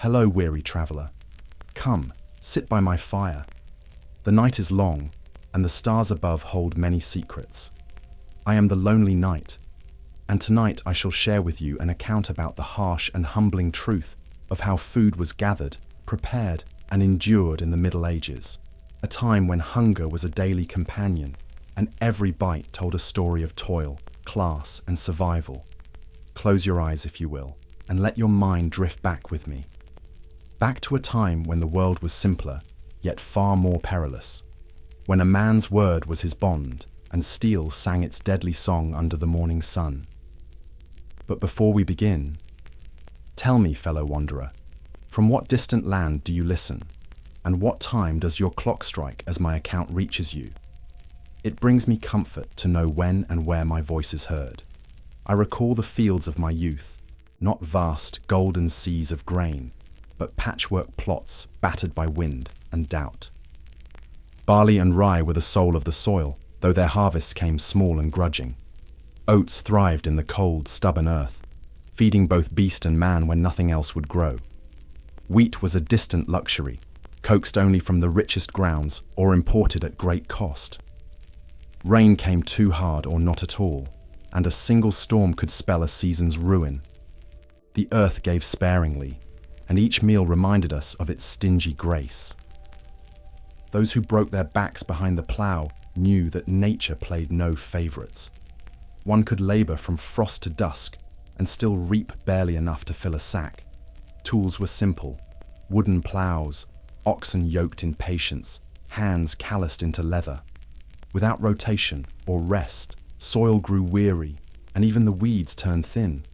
Hello, weary traveler. Come, sit by my fire. The night is long, and the stars above hold many secrets. I am the lonely night, and tonight I shall share with you an account about the harsh and humbling truth of how food was gathered, prepared, and endured in the Middle Ages, a time when hunger was a daily companion, and every bite told a story of toil, class, and survival. Close your eyes, if you will, and let your mind drift back with me. Back to a time when the world was simpler, yet far more perilous. When a man's word was his bond, and steel sang its deadly song under the morning sun. But before we begin, tell me, fellow wanderer, from what distant land do you listen, and what time does your clock strike as my account reaches you? It brings me comfort to know when and where my voice is heard. I recall the fields of my youth, not vast golden seas of grain, but patchwork plots battered by wind and doubt. Barley and rye were the soul of the soil, though their harvests came small and grudging. Oats thrived in the cold, stubborn earth, feeding both beast and man when nothing else would grow. Wheat was a distant luxury, coaxed only from the richest grounds or imported at great cost. Rain came too hard or not at all, and a single storm could spell a season's ruin. The earth gave sparingly, and each meal reminded us of its stingy grace. Those who broke their backs behind the plough knew that nature played no favorites. One could labor from frost to dusk and still reap barely enough to fill a sack. Tools were simple: wooden ploughs, oxen yoked in patience, hands calloused into leather. Without rotation or rest, soil grew weary, and even the weeds turned thin.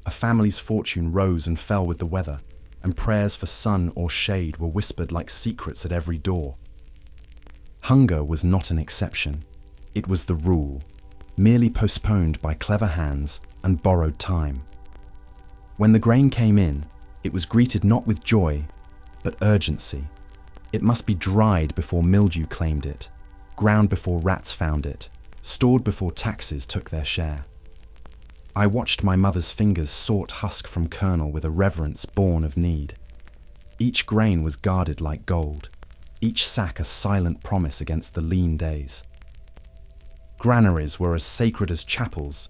A family's fortune rose and fell with the weather, and prayers for sun or shade were whispered like secrets at every door. Hunger was not an exception. It was the rule, merely postponed by clever hands and borrowed time. When the grain came in, it was greeted not with joy, but urgency. It must be dried before mildew claimed it, ground before rats found it, stored before taxes took their share. I watched my mother's fingers sort husk from kernel with a reverence born of need. Each grain was guarded like gold, each sack a silent promise against the lean days. Granaries were as sacred as chapels,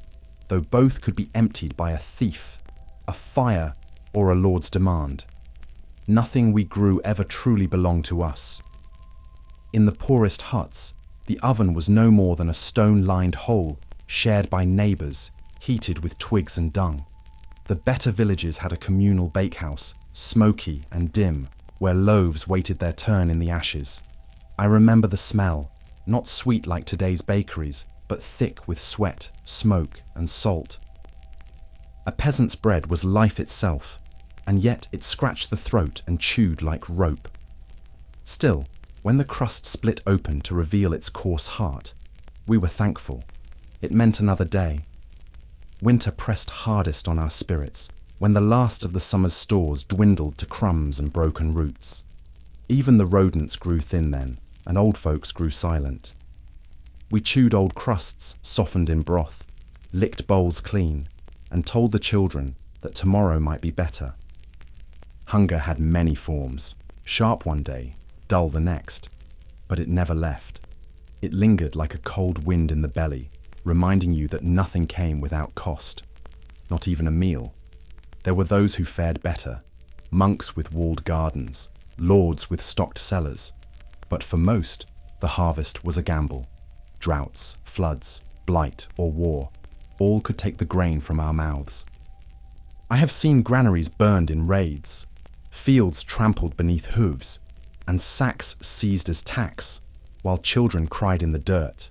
though both could be emptied by a thief, a fire, or a lord's demand. Nothing we grew ever truly belonged to us. In the poorest huts, the oven was no more than a stone-lined hole shared by neighbours, heated with twigs and dung. The better villages had a communal bakehouse, smoky and dim, where loaves waited their turn in the ashes. I remember the smell, not sweet like today's bakeries, but thick with sweat, smoke, and salt. A peasant's bread was life itself, and yet it scratched the throat and chewed like rope. Still, when the crust split open to reveal its coarse heart, we were thankful. It meant another day. Winter pressed hardest on our spirits, when the last of the summer's stores dwindled to crumbs and broken roots. Even the rodents grew thin then, and old folks grew silent. We chewed old crusts softened in broth, licked bowls clean, and told the children that tomorrow might be better. Hunger had many forms, sharp one day, dull the next, but it never left. It lingered like a cold wind in the belly, reminding you that nothing came without cost, not even a meal. There were those who fared better, monks with walled gardens, lords with stocked cellars, but for most, the harvest was a gamble. Droughts, floods, blight, or war, all could take the grain from our mouths. I have seen granaries burned in raids, fields trampled beneath hooves, and sacks seized as tax, while children cried in the dirt.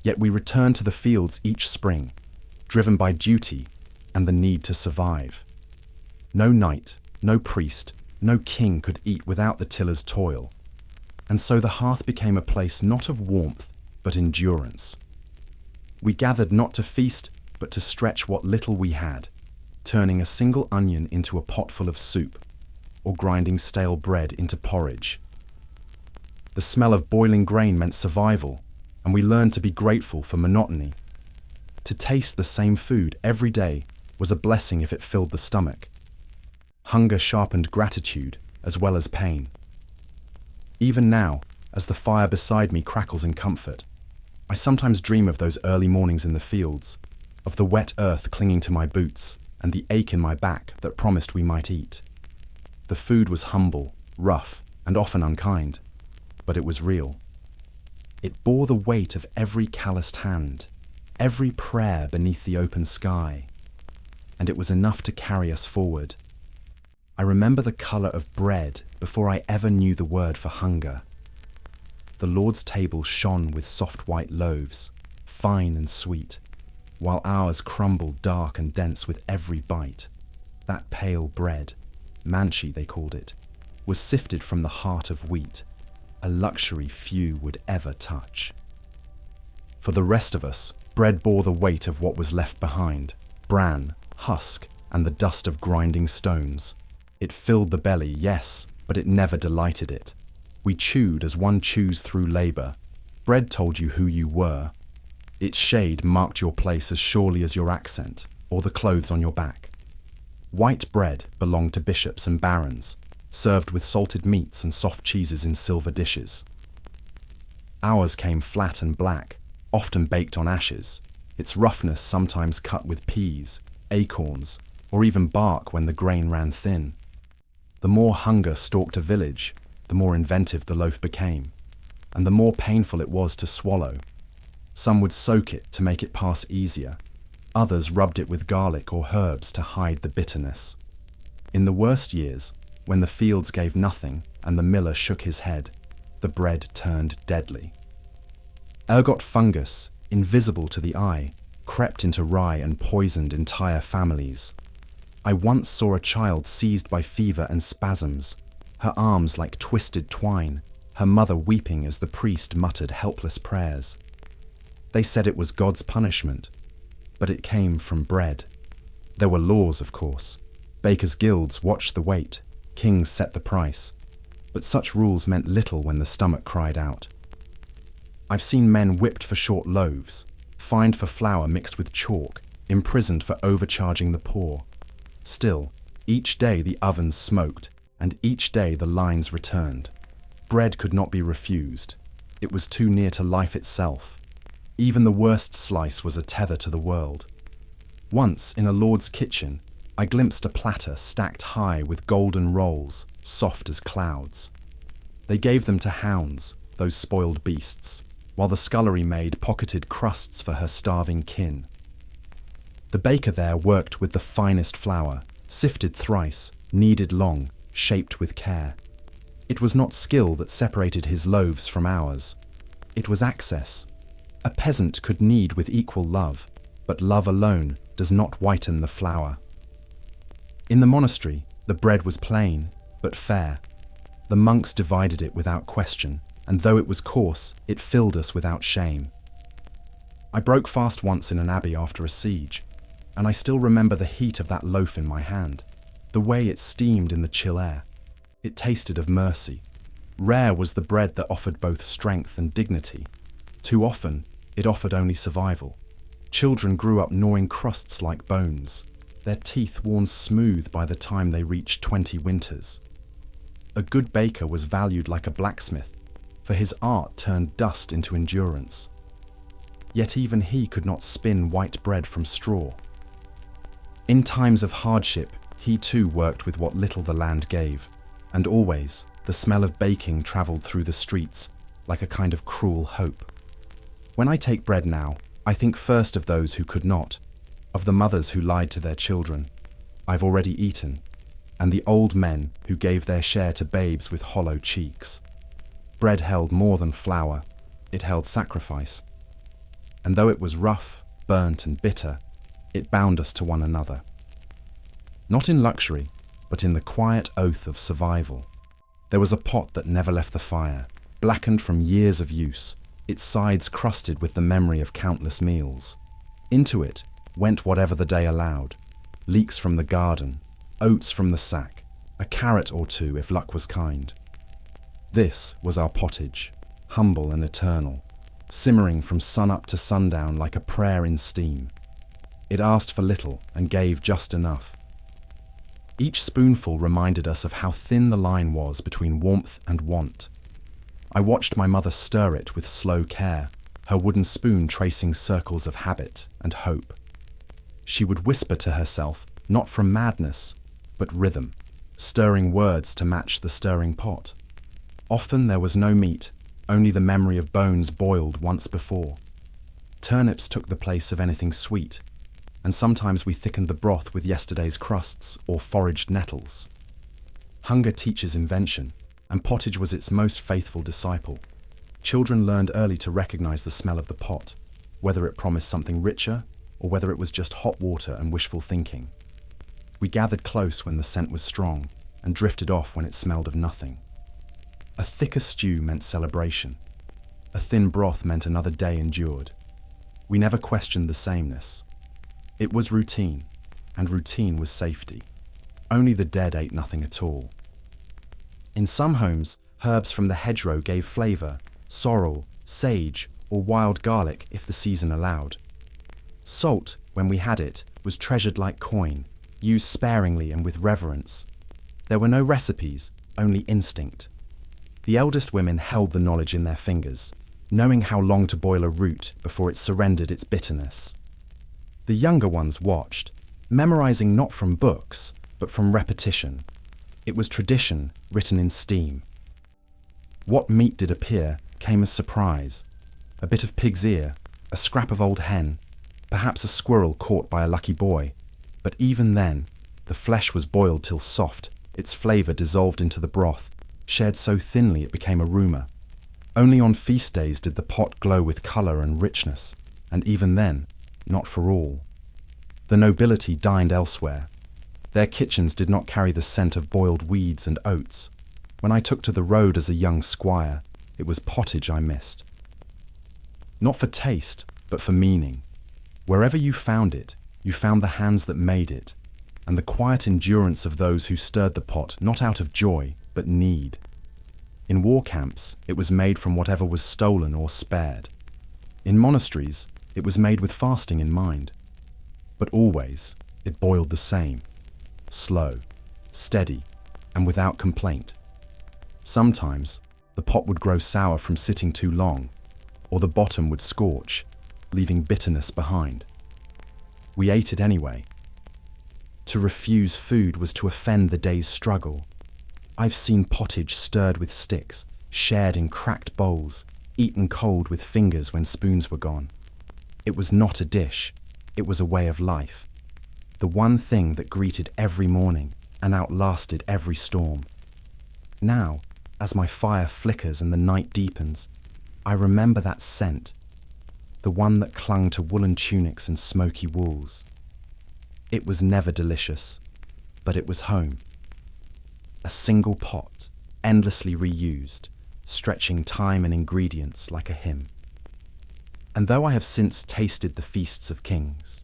Yet we return to the fields each spring, driven by duty and the need to survive. No knight, no priest, no king could eat without the tiller's toil, and so the hearth became a place not of warmth, but endurance. We gathered not to feast, but to stretch what little we had, turning a single onion into a potful of soup, or grinding stale bread into porridge. The smell of boiling grain meant survival, and we learned to be grateful for monotony. To taste the same food every day was a blessing if it filled the stomach. Hunger sharpened gratitude as well as pain. Even now, as the fire beside me crackles in comfort, I sometimes dream of those early mornings in the fields, of the wet earth clinging to my boots and the ache in my back that promised we might eat. The food was humble, rough, and often unkind, but it was real. It bore the weight of every calloused hand, every prayer beneath the open sky, and it was enough to carry us forward. I remember the colour of bread before I ever knew the word for hunger. The Lord's table shone with soft white loaves, fine and sweet, while ours crumbled dark and dense with every bite. That pale bread, manchi they called it, was sifted from the heart of wheat, a luxury few would ever touch. For the rest of us, bread bore the weight of what was left behind, bran, husk, and the dust of grinding stones. It filled the belly, yes, but it never delighted it. We chewed as one chews through labour. Bread told you who you were. Its shade marked your place as surely as your accent or the clothes on your back. White bread belonged to bishops and barons, served with salted meats and soft cheeses in silver dishes. Ours came flat and black, often baked on ashes, its roughness sometimes cut with peas, acorns, or even bark when the grain ran thin. The more hunger stalked a village, the more inventive the loaf became, and the more painful it was to swallow. Some would soak it to make it pass easier. Others rubbed it with garlic or herbs to hide the bitterness. In the worst years, when the fields gave nothing and the miller shook his head, the bread turned deadly. Ergot fungus, invisible to the eye, crept into rye and poisoned entire families. I once saw a child seized by fever and spasms, her arms like twisted twine, her mother weeping as the priest muttered helpless prayers. They said it was God's punishment, but it came from bread. There were laws, of course. Bakers' guilds watched the weight, kings set the price, but such rules meant little when the stomach cried out. I've seen men whipped for short loaves, fined for flour mixed with chalk, imprisoned for overcharging the poor. Still, each day the ovens smoked, and each day the lines returned. Bread could not be refused. It was too near to life itself. Even the worst slice was a tether to the world. Once, in a lord's kitchen, I glimpsed a platter stacked high with golden rolls, soft as clouds. They gave them to hounds, those spoiled beasts, while the scullery maid pocketed crusts for her starving kin. The baker there worked with the finest flour, sifted thrice, kneaded long, shaped with care. It was not skill that separated his loaves from ours. It was access. A peasant could knead with equal love, but love alone does not whiten the flour. In the monastery, the bread was plain, but fair. The monks divided it without question, and though it was coarse, it filled us without shame. I broke fast once in an abbey after a siege, and I still remember the heat of that loaf in my hand, the way it steamed in the chill air. It tasted of mercy. Rare was the bread that offered both strength and dignity. Too often, it offered only survival. Children grew up gnawing crusts like bones, their teeth worn smooth by the time they reached 20 winters. A good baker was valued like a blacksmith, for his art turned dust into endurance. Yet even he could not spin white bread from straw. In times of hardship, he too worked with what little the land gave, and always the smell of baking travelled through the streets like a kind of cruel hope. When I take bread now, I think first of those who could not, of the mothers who lied to their children, I've already eaten, and the old men who gave their share to babes with hollow cheeks. Bread held more than flour, it held sacrifice. And though it was rough, burnt and bitter, it bound us to one another. Not in luxury, but in the quiet oath of survival. There was a pot that never left the fire, blackened from years of use, its sides crusted with the memory of countless meals. Into it went whatever the day allowed, leeks from the garden, oats from the sack, a carrot or two if luck was kind. This was our pottage, humble and eternal, simmering from sun-up to sundown like a prayer in steam. It asked for little and gave just enough. Each spoonful reminded us of how thin the line was between warmth and want. I watched my mother stir it with slow care, her wooden spoon tracing circles of habit and hope. She would whisper to herself, not from madness, but rhythm, stirring words to match the stirring pot. Often there was no meat, only the memory of bones boiled once before. Turnips took the place of anything sweet, and sometimes we thickened the broth with yesterday's crusts or foraged nettles. Hunger teaches invention, and pottage was its most faithful disciple. Children learned early to recognize the smell of the pot, whether it promised something richer or whether it was just hot water and wishful thinking. We gathered close when the scent was strong and drifted off when it smelled of nothing. A thicker stew meant celebration. A thin broth meant another day endured. We never questioned the sameness. It was routine, and routine was safety. Only the dead ate nothing at all. In some homes, herbs from the hedgerow gave flavour, sorrel, sage, or wild garlic if the season allowed. Salt, when we had it, was treasured like coin, used sparingly and with reverence. There were no recipes, only instinct. The eldest women held the knowledge in their fingers, knowing how long to boil a root before it surrendered its bitterness. The younger ones watched, memorizing not from books, but from repetition. It was tradition written in steam. What meat did appear came as surprise. A bit of pig's ear, a scrap of old hen, perhaps a squirrel caught by a lucky boy. But even then, the flesh was boiled till soft, its flavour dissolved into the broth, shared so thinly it became a rumour. Only on feast days did the pot glow with colour and richness, and even then, not for all. The nobility dined elsewhere. Their kitchens did not carry the scent of boiled weeds and oats. When I took to the road as a young squire, it was pottage I missed. Not for taste, but for meaning. Wherever you found it, you found the hands that made it, and the quiet endurance of those who stirred the pot not out of joy, but need. In war camps, it was made from whatever was stolen or spared. In monasteries, it was made with fasting in mind. But always, it boiled the same. Slow, steady, and without complaint. Sometimes, the pot would grow sour from sitting too long, or the bottom would scorch, leaving bitterness behind. We ate it anyway. To refuse food was to offend the day's struggle. I've seen pottage stirred with sticks, shared in cracked bowls, eaten cold with fingers when spoons were gone. It was not a dish, it was a way of life. The one thing that greeted every morning and outlasted every storm. Now, as my fire flickers and the night deepens, I remember that scent, the one that clung to woolen tunics and smoky walls. It was never delicious, but it was home. A single pot, endlessly reused, stretching time and ingredients like a hymn. And though I have since tasted the feasts of kings,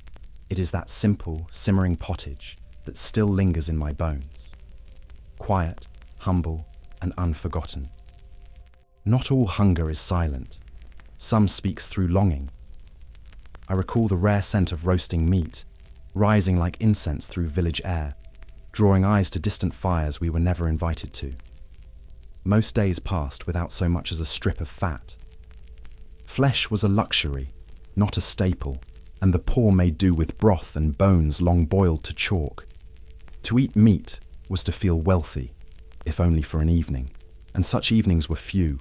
it is that simple, simmering pottage that still lingers in my bones. Quiet, humble, and unforgotten. Not all hunger is silent. Some speaks through longing. I recall the rare scent of roasting meat, rising like incense through village air, drawing eyes to distant fires we were never invited to. Most days passed without so much as a strip of fat. Flesh was a luxury, not a staple, and the poor made do with broth and bones long boiled to chalk. To eat meat was to feel wealthy, if only for an evening, and such evenings were few.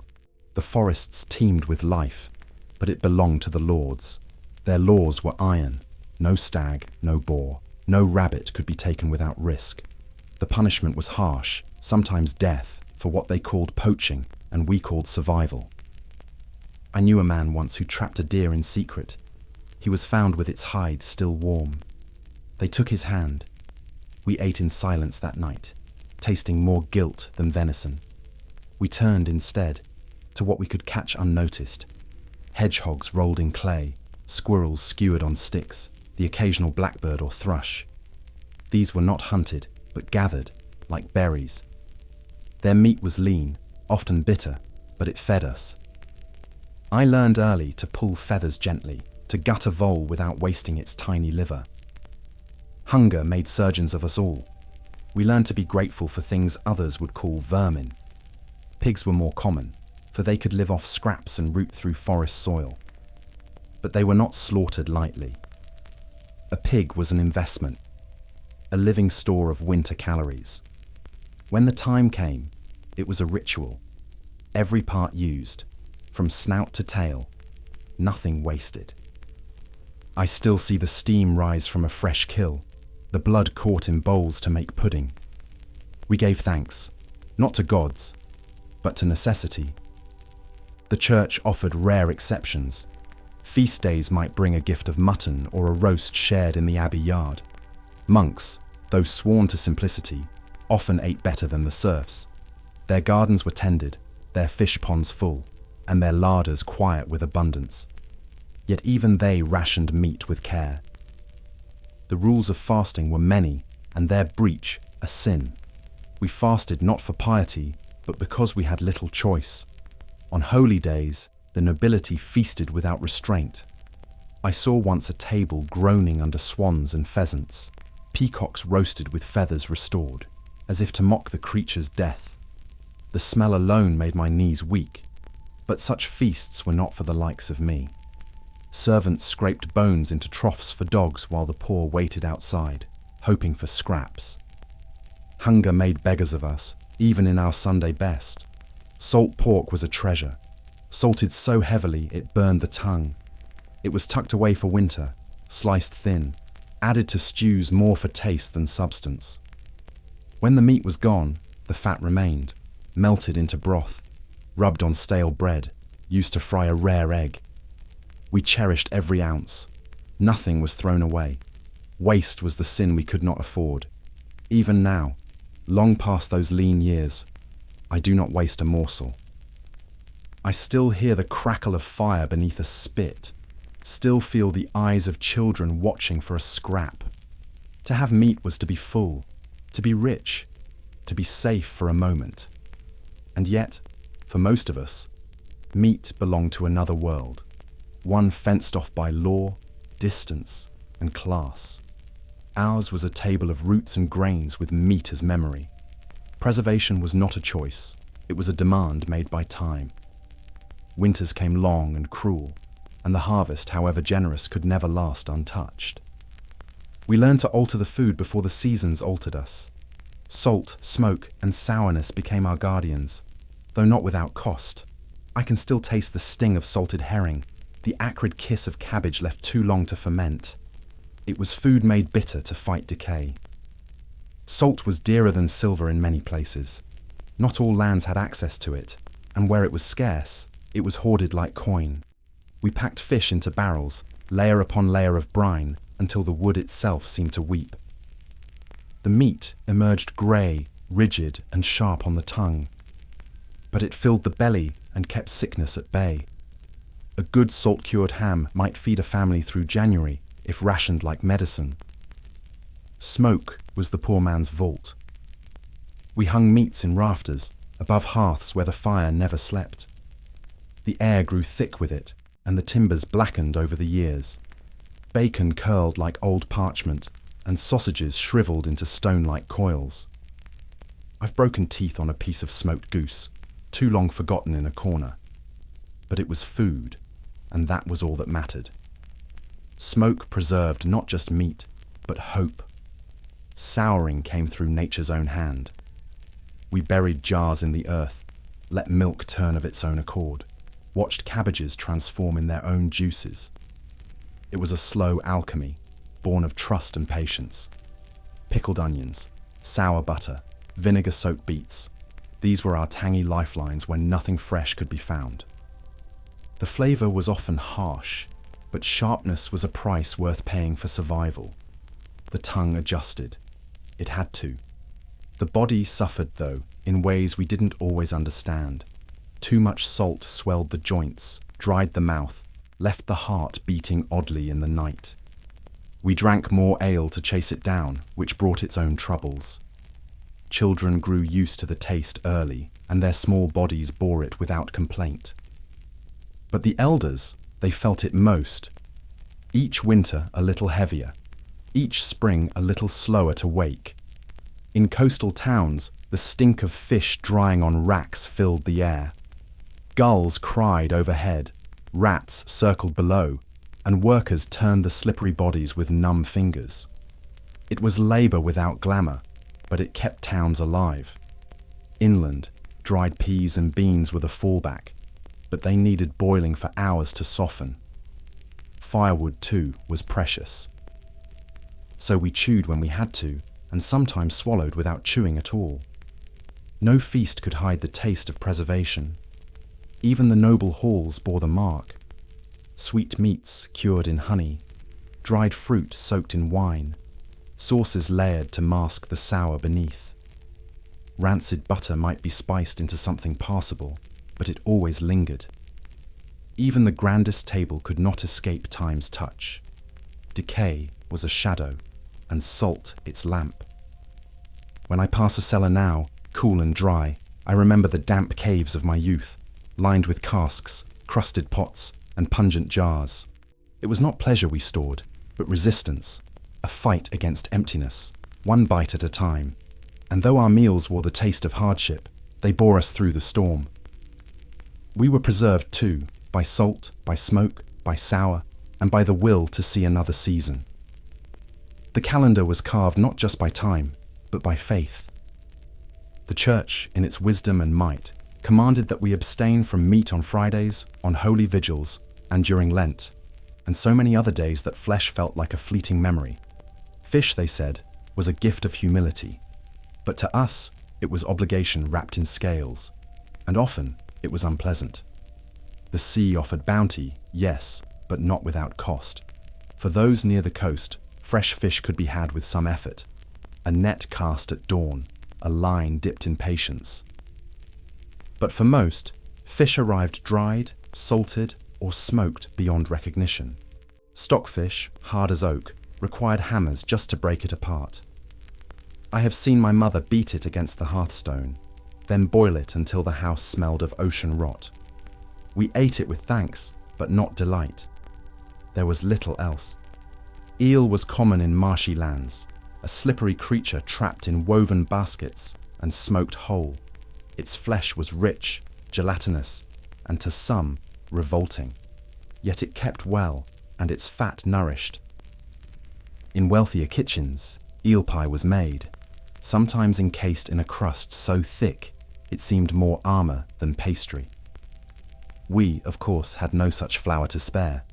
The forests teemed with life, but it belonged to the lords. Their laws were iron. No stag, no boar, no rabbit could be taken without risk. The punishment was harsh, sometimes death, for what they called poaching and we called survival. I knew a man once who trapped a deer in secret. He was found with its hide still warm. They took his hand. We ate in silence that night, tasting more guilt than venison. We turned instead to what we could catch unnoticed. Hedgehogs rolled in clay, squirrels skewered on sticks, the occasional blackbird or thrush. These were not hunted, but gathered, like berries. Their meat was lean, often bitter, but it fed us. I learned early to pull feathers gently, to gut a vole without wasting its tiny liver. Hunger made surgeons of us all. We learned to be grateful for things others would call vermin. Pigs were more common, for they could live off scraps and root through forest soil. But they were not slaughtered lightly. A pig was an investment, a living store of winter calories. When the time came, it was a ritual. Every part used, from snout to tail, nothing wasted. I still see the steam rise from a fresh kill, the blood caught in bowls to make pudding. We gave thanks, not to gods, but to necessity. The church offered rare exceptions. Feast days might bring a gift of mutton or a roast shared in the abbey yard. Monks, though sworn to simplicity, often ate better than the serfs. Their gardens were tended, their fish ponds full, and their larders quiet with abundance. Yet even they rationed meat with care. The rules of fasting were many, and their breach a sin. We fasted not for piety, but because we had little choice. On holy days, the nobility feasted without restraint. I saw once a table groaning under swans and pheasants, peacocks roasted with feathers restored, as if to mock the creature's death. The smell alone made my knees weak, but such feasts were not for the likes of me. Servants scraped bones into troughs for dogs while the poor waited outside, hoping for scraps. Hunger made beggars of us, even in our Sunday best. Salt pork was a treasure, salted so heavily it burned the tongue. It was tucked away for winter, sliced thin, added to stews more for taste than substance. When the meat was gone, the fat remained, melted into broth, rubbed on stale bread, used to fry a rare egg. We cherished every ounce. Nothing was thrown away. Waste was the sin we could not afford. Even now, long past those lean years, I do not waste a morsel. I still hear the crackle of fire beneath a spit, still feel the eyes of children watching for a scrap. To have meat was to be full, to be rich, to be safe for a moment. And yet, for most of us, meat belonged to another world, one fenced off by law, distance, and class. Ours was a table of roots and grains with meat as memory. Preservation was not a choice, it was a demand made by time. Winters came long and cruel, and the harvest, however generous, could never last untouched. We learned to alter the food before the seasons altered us. Salt, smoke, and sourness became our guardians, though not without cost. I can still taste the sting of salted herring, the acrid kiss of cabbage left too long to ferment. It was food made bitter to fight decay. Salt was dearer than silver in many places. Not all lands had access to it, and where it was scarce, it was hoarded like coin. We packed fish into barrels, layer upon layer of brine, until the wood itself seemed to weep. The meat emerged grey, rigid, and sharp on the tongue, but it filled the belly and kept sickness at bay. A good salt-cured ham might feed a family through January if rationed like medicine. Smoke was the poor man's vault. We hung meats in rafters, above hearths where the fire never slept. The air grew thick with it, and the timbers blackened over the years. Bacon curled like old parchment, and sausages shriveled into stone-like coils. I've broken teeth on a piece of smoked goose, too long forgotten in a corner. But it was food, and that was all that mattered. Smoke preserved not just meat, but hope. Souring came through nature's own hand. We buried jars in the earth, let milk turn of its own accord, watched cabbages transform in their own juices. It was a slow alchemy, born of trust and patience. Pickled onions, sour butter, vinegar-soaked beets. These were our tangy lifelines when nothing fresh could be found. The flavor was often harsh, but sharpness was a price worth paying for survival. The tongue adjusted. It had to. The body suffered, though, in ways we didn't always understand. Too much salt swelled the joints, dried the mouth, left the heart beating oddly in the night. We drank more ale to chase it down, which brought its own troubles. Children grew used to the taste early, and their small bodies bore it without complaint. But the elders, they felt it most. Each winter a little heavier, each spring a little slower to wake. In coastal towns, the stink of fish drying on racks filled the air. Gulls cried overhead, rats circled below, and workers turned the slippery bodies with numb fingers. It was labor without glamour, but it kept towns alive. Inland, dried peas and beans were the fallback, but they needed boiling for hours to soften. Firewood, too, was precious. So we chewed when we had to, and sometimes swallowed without chewing at all. No feast could hide the taste of preservation. Even the noble halls bore the mark. Sweet meats cured in honey, dried fruit soaked in wine, sauces layered to mask the sour beneath. Rancid butter might be spiced into something passable, but it always lingered. Even the grandest table could not escape time's touch. Decay was a shadow, and salt its lamp. When I pass a cellar now, cool and dry, I remember the damp caves of my youth, lined with casks, crusted pots, and pungent jars. It was not pleasure we stored, but resistance, a fight against emptiness, one bite at a time. And though our meals wore the taste of hardship, they bore us through the storm. We were preserved too, by salt, by smoke, by sour, and by the will to see another season. The calendar was carved not just by time, but by faith. The Church, in its wisdom and might, commanded that we abstain from meat on Fridays, on holy vigils, and during Lent, and so many other days that flesh felt like a fleeting memory. Fish, they said, was a gift of humility, but to us it was obligation wrapped in scales, and often it was unpleasant. The sea offered bounty, yes, but not without cost. For those near the coast, fresh fish could be had with some effort. A net cast at dawn, a line dipped in patience. But for most, fish arrived dried, salted, or smoked beyond recognition. Stockfish, hard as oak, required hammers just to break it apart. I have seen my mother beat it against the hearthstone, then boil it until the house smelled of ocean rot. We ate it with thanks, but not delight. There was little else. Eel was common in marshy lands, a slippery creature trapped in woven baskets and smoked whole. Its flesh was rich, gelatinous, and to some, revolting. Yet it kept well, and its fat nourished. In wealthier kitchens, eel pie was made, sometimes encased in a crust so thick it seemed more armor than pastry. We, of course, had no such flour to spare.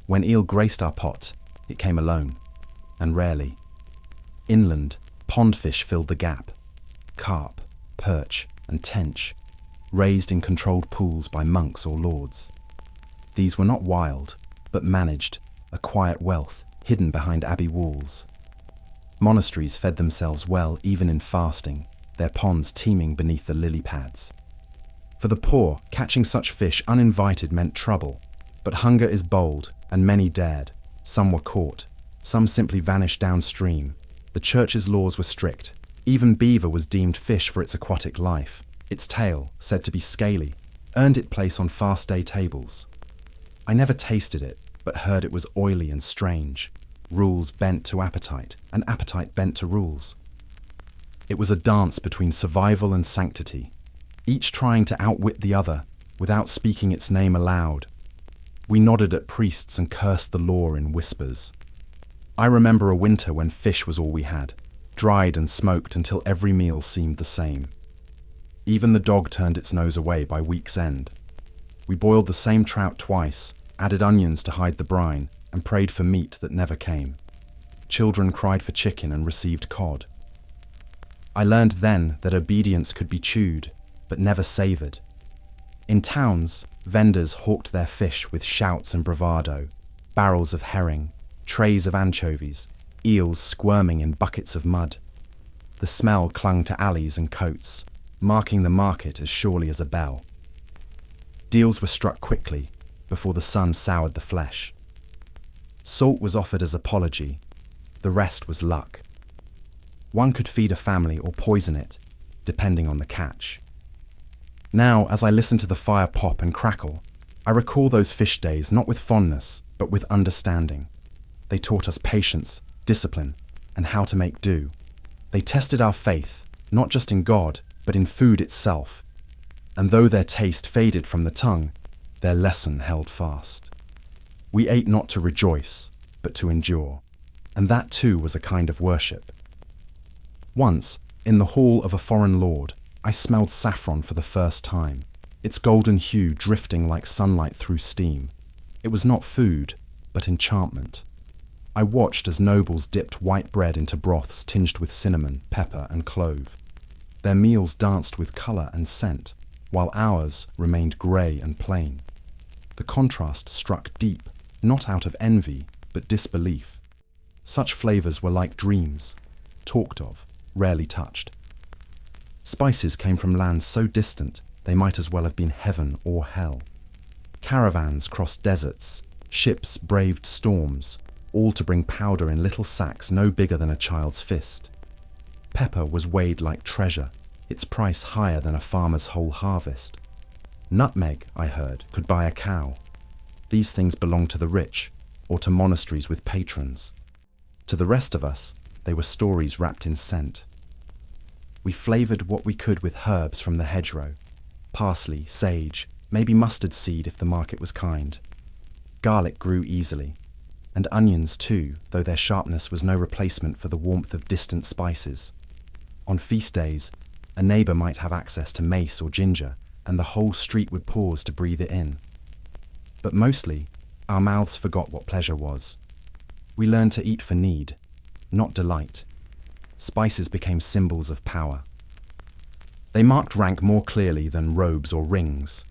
When eel graced our pot, it came alone, and rarely. Inland, pond fish filled the gap. Carp, perch, and tench, raised in controlled pools by monks or lords. These were not wild, but managed, a quiet wealth hidden behind abbey walls. Monasteries fed themselves well even in fasting, their ponds teeming beneath the lily pads. For the poor, catching such fish uninvited meant trouble, but hunger is bold, and many dared. Some were caught, some simply vanished downstream. The Church's laws were strict. Even beaver was deemed fish for its aquatic life. Its tail, said to be scaly, earned it place on fast day tables. I never tasted it, but heard it was oily and strange. Rules bent to appetite, and appetite bent to rules. It was a dance between survival and sanctity, each trying to outwit the other without speaking its name aloud. We nodded at priests and cursed the law in whispers. I remember a winter when fish was all we had, dried and smoked until every meal seemed the same. Even the dog turned its nose away by week's end. We boiled the same trout twice, added onions to hide the brine, and prayed for meat that never came. Children cried for chicken and received cod. I learned then that obedience could be chewed, but never savoured. In towns, vendors hawked their fish with shouts and bravado, barrels of herring, trays of anchovies, eels squirming in buckets of mud. The smell clung to alleys and coats, marking the market as surely as a bell. Deals were struck quickly, before the sun soured the flesh. Salt was offered as apology, the rest was luck. One could feed a family or poison it, depending on the catch. Now, as I listen to the fire pop and crackle, I recall those fish days not with fondness, but with understanding. They taught us patience, discipline, and how to make do. They tested our faith, not just in God, but in food itself. And though their taste faded from the tongue, their lesson held fast. We ate not to rejoice, but to endure. And that too was a kind of worship. Once, in the hall of a foreign lord, I smelled saffron for the first time, its golden hue drifting like sunlight through steam. It was not food, but enchantment. I watched as nobles dipped white bread into broths tinged with cinnamon, pepper, and clove. Their meals danced with colour and scent, while ours remained grey and plain. The contrast struck deep, not out of envy, but disbelief. Such flavours were like dreams, talked of, rarely touched. Spices came from lands so distant they might as well have been heaven or hell. Caravans crossed deserts, ships braved storms, all to bring powder in little sacks no bigger than a child's fist. Pepper was weighed like treasure, its price higher than a farmer's whole harvest. Nutmeg, I heard, could buy a cow. These things belonged to the rich, or to monasteries with patrons. To the rest of us, they were stories wrapped in scent. We flavoured what we could with herbs from the hedgerow, parsley, sage, maybe mustard seed if the market was kind. Garlic grew easily, and onions too, though their sharpness was no replacement for the warmth of distant spices. On feast days, a neighbour might have access to mace or ginger, and the whole street would pause to breathe it in. But mostly, our mouths forgot what pleasure was. We learned to eat for need, not delight. Spices became symbols of power. They marked rank more clearly than robes or rings.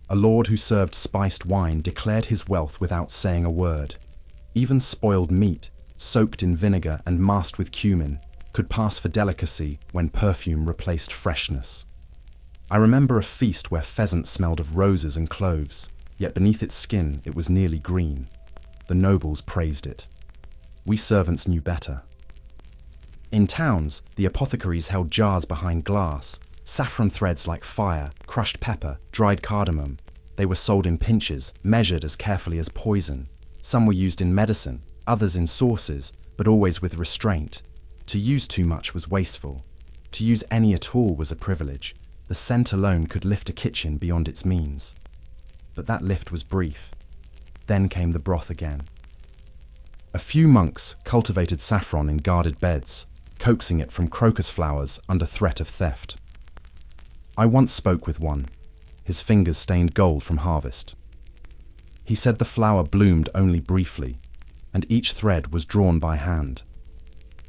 A lord who served spiced wine declared his wealth without saying a word. Even spoiled meat, soaked in vinegar and masked with cumin, could pass for delicacy when perfume replaced freshness. I remember a feast where pheasant smelled of roses and cloves, yet beneath its skin it was nearly green. The nobles praised it. We servants knew better. In towns, the apothecaries held jars behind glass, saffron threads like fire, crushed pepper, dried cardamom. They were sold in pinches, measured as carefully as poison. Some were used in medicine, others in sauces, but always with restraint. To use too much was wasteful. To use any at all was a privilege. The scent alone could lift a kitchen beyond its means. But that lift was brief. Then came the broth again. A few monks cultivated saffron in guarded beds, coaxing it from crocus flowers under threat of theft. I once spoke with one, his fingers stained gold from harvest. He said the flower bloomed only briefly, and each thread was drawn by hand.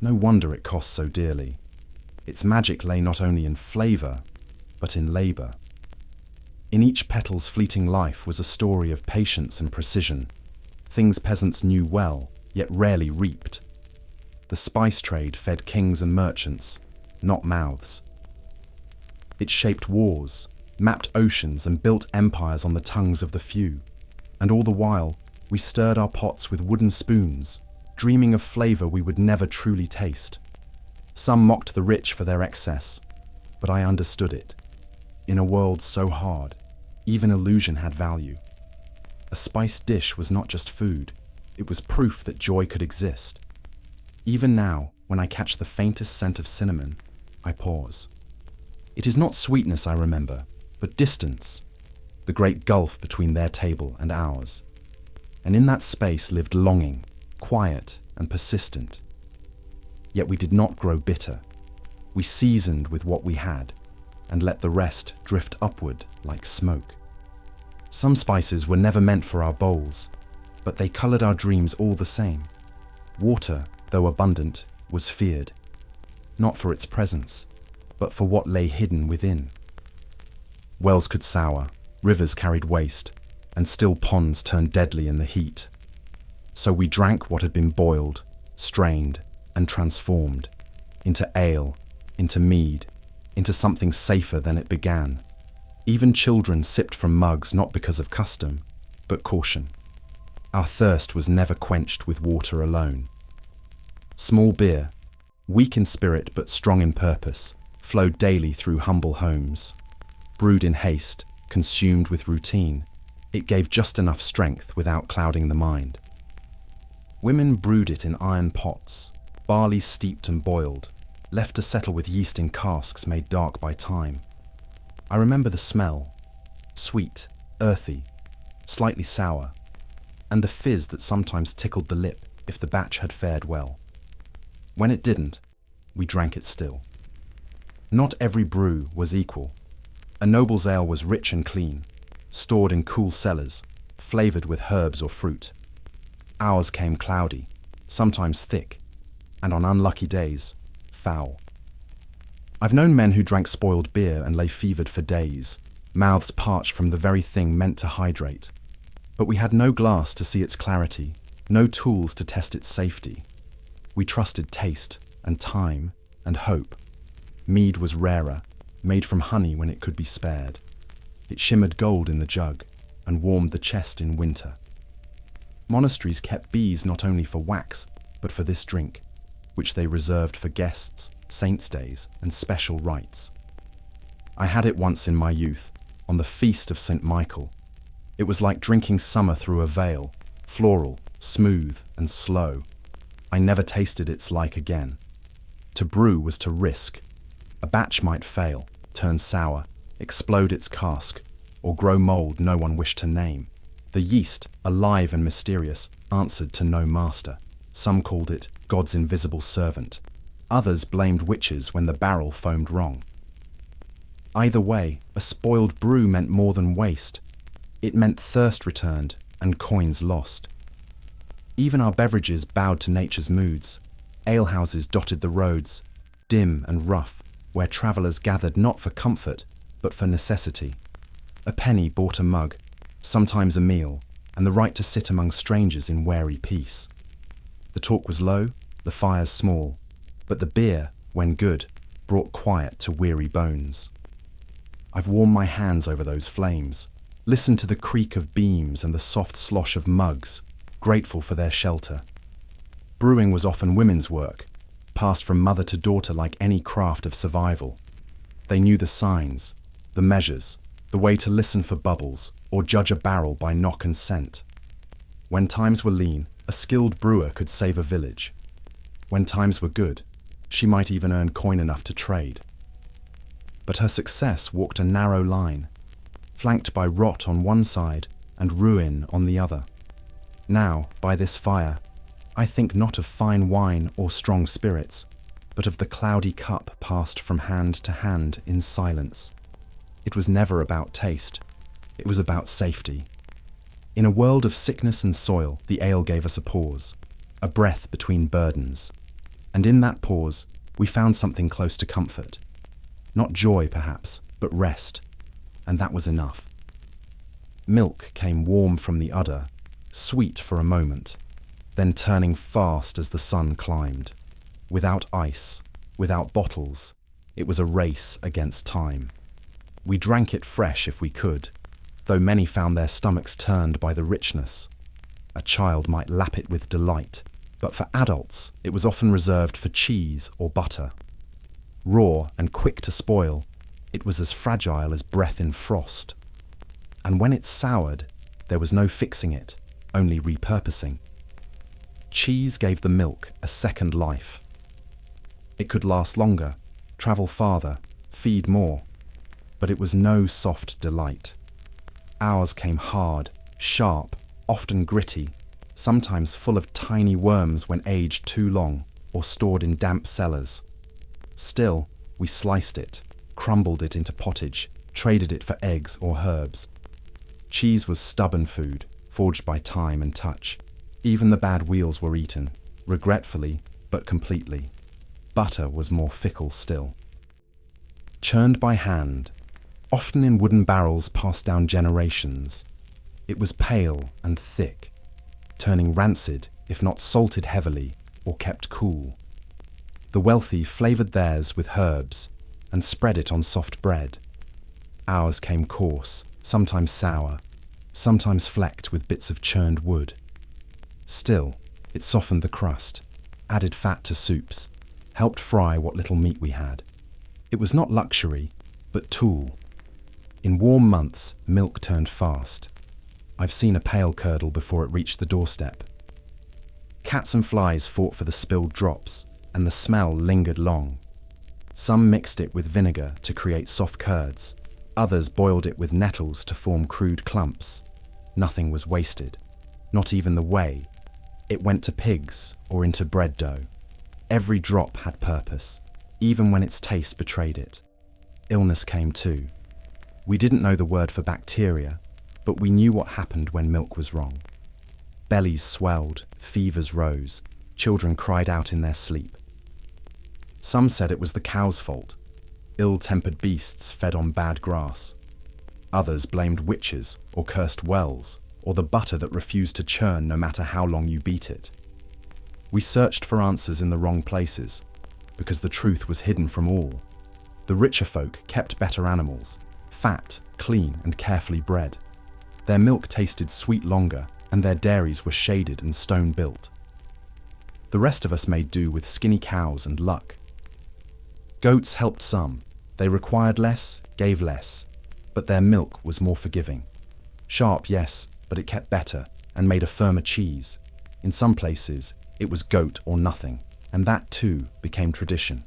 No wonder it cost so dearly. Its magic lay not only in flavour, but in labour. In each petal's fleeting life was a story of patience and precision, things peasants knew well, yet rarely reaped. The spice trade fed kings and merchants, not mouths. It shaped wars, mapped oceans, and built empires on the tongues of the few. And all the while, we stirred our pots with wooden spoons, dreaming of flavour we would never truly taste. Some mocked the rich for their excess, but I understood it. In a world so hard, even illusion had value. A spiced dish was not just food, it was proof that joy could exist. Even now, when I catch the faintest scent of cinnamon, I pause. It is not sweetness I remember, but distance, the great gulf between their table and ours. And in that space lived longing, quiet and persistent. Yet we did not grow bitter. We seasoned with what we had, and let the rest drift upward like smoke. Some spices were never meant for our bowls, but they coloured our dreams all the same. Water, though abundant, was feared, not for its presence, but for what lay hidden within. Wells could sour, rivers carried waste, and still ponds turned deadly in the heat. So we drank what had been boiled, strained, and transformed into ale, into mead, into something safer than it began. Even children sipped from mugs not because of custom, but caution. Our thirst was never quenched with water alone. Small beer, weak in spirit but strong in purpose, flowed daily through humble homes. Brewed in haste, consumed with routine, it gave just enough strength without clouding the mind. Women brewed it in iron pots, barley steeped and boiled, left to settle with yeast in casks made dark by time. I remember the smell, sweet, earthy, slightly sour, and the fizz that sometimes tickled the lip if the batch had fared well. When it didn't, we drank it still. Not every brew was equal. A noble's ale was rich and clean, stored in cool cellars, flavoured with herbs or fruit. Ours came cloudy, sometimes thick, and on unlucky days, foul. I've known men who drank spoiled beer and lay fevered for days, mouths parched from the very thing meant to hydrate. But we had no glass to see its clarity, no tools to test its safety. We trusted taste and time and hope. Mead was rarer, made from honey when it could be spared. It shimmered gold in the jug and warmed the chest in winter. Monasteries kept bees not only for wax, but for this drink, which they reserved for guests, saints' days, and special rites. I had it once in my youth, on the feast of St. Michael. It was like drinking summer through a veil, floral, smooth, and slow. I never tasted its like again. To brew was to risk. A batch might fail, turn sour, explode its cask, or grow mould no one wished to name. The yeast, alive and mysterious, answered to no master. Some called it God's invisible servant. Others blamed witches when the barrel foamed wrong. Either way, a spoiled brew meant more than waste. It meant thirst returned and coins lost. Even our beverages bowed to nature's moods. Alehouses dotted the roads, dim and rough, where travellers gathered not for comfort, but for necessity. A penny bought a mug, sometimes a meal, and the right to sit among strangers in wary peace. The talk was low, the fires small, but the beer, when good, brought quiet to weary bones. I've warmed my hands over those flames, listened to the creak of beams and the soft slosh of mugs, grateful for their shelter. Brewing was often women's work, passed from mother to daughter like any craft of survival. They knew the signs, the measures, the way to listen for bubbles or judge a barrel by knock and scent. When times were lean, a skilled brewer could save a village. When times were good, she might even earn coin enough to trade. But her success walked a narrow line, flanked by rot on one side and ruin on the other. Now, by this fire, I think not of fine wine or strong spirits, but of the cloudy cup passed from hand to hand in silence. It was never about taste. It was about safety. In a world of sickness and soil, the ale gave us a pause, a breath between burdens. And in that pause, we found something close to comfort. Not joy, perhaps, but rest. And that was enough. Milk came warm from the udder, sweet for a moment, then turning fast as the sun climbed. Without ice, without bottles, it was a race against time. We drank it fresh if we could, though many found their stomachs turned by the richness. A child might lap it with delight, but for adults it was often reserved for cheese or butter. Raw and quick to spoil, it was as fragile as breath in frost. And when it soured, there was no fixing it, only repurposing. Cheese gave the milk a second life. It could last longer, travel farther, feed more, but it was no soft delight. Ours came hard, sharp, often gritty, sometimes full of tiny worms when aged too long or stored in damp cellars. Still, we sliced it, crumbled it into pottage, traded it for eggs or herbs. Cheese was stubborn food, forged by time and touch. Even the bad wheels were eaten, regretfully, but completely. Butter was more fickle still. Churned by hand, often in wooden barrels passed down generations, it was pale and thick, turning rancid if not salted heavily or kept cool. The wealthy flavoured theirs with herbs and spread it on soft bread. Ours came coarse, sometimes sour, sometimes flecked with bits of churned wood. Still, it softened the crust, added fat to soups, helped fry what little meat we had. It was not luxury, but tool. In warm months, milk turned fast. I've seen a pail curdle before it reached the doorstep. Cats and flies fought for the spilled drops, and the smell lingered long. Some mixed it with vinegar to create soft curds. Others boiled it with nettles to form crude clumps. Nothing was wasted, not even the whey. It went to pigs or into bread dough. Every drop had purpose, even when its taste betrayed it. Illness came too. We didn't know the word for bacteria, but we knew what happened when milk was wrong. Bellies swelled, fevers rose, children cried out in their sleep. Some said it was the cow's fault. Ill-tempered beasts fed on bad grass. Others blamed witches or cursed wells, or the butter that refused to churn no matter how long you beat it. We searched for answers in the wrong places, because the truth was hidden from all. The richer folk kept better animals, fat, clean, and carefully bred. Their milk tasted sweet longer, and their dairies were shaded and stone-built. The rest of us made do with skinny cows and luck. Goats helped some. They required less, gave less, but their milk was more forgiving. Sharp, yes, but it kept better and made a firmer cheese. In some places, it was goat or nothing, and that too became tradition.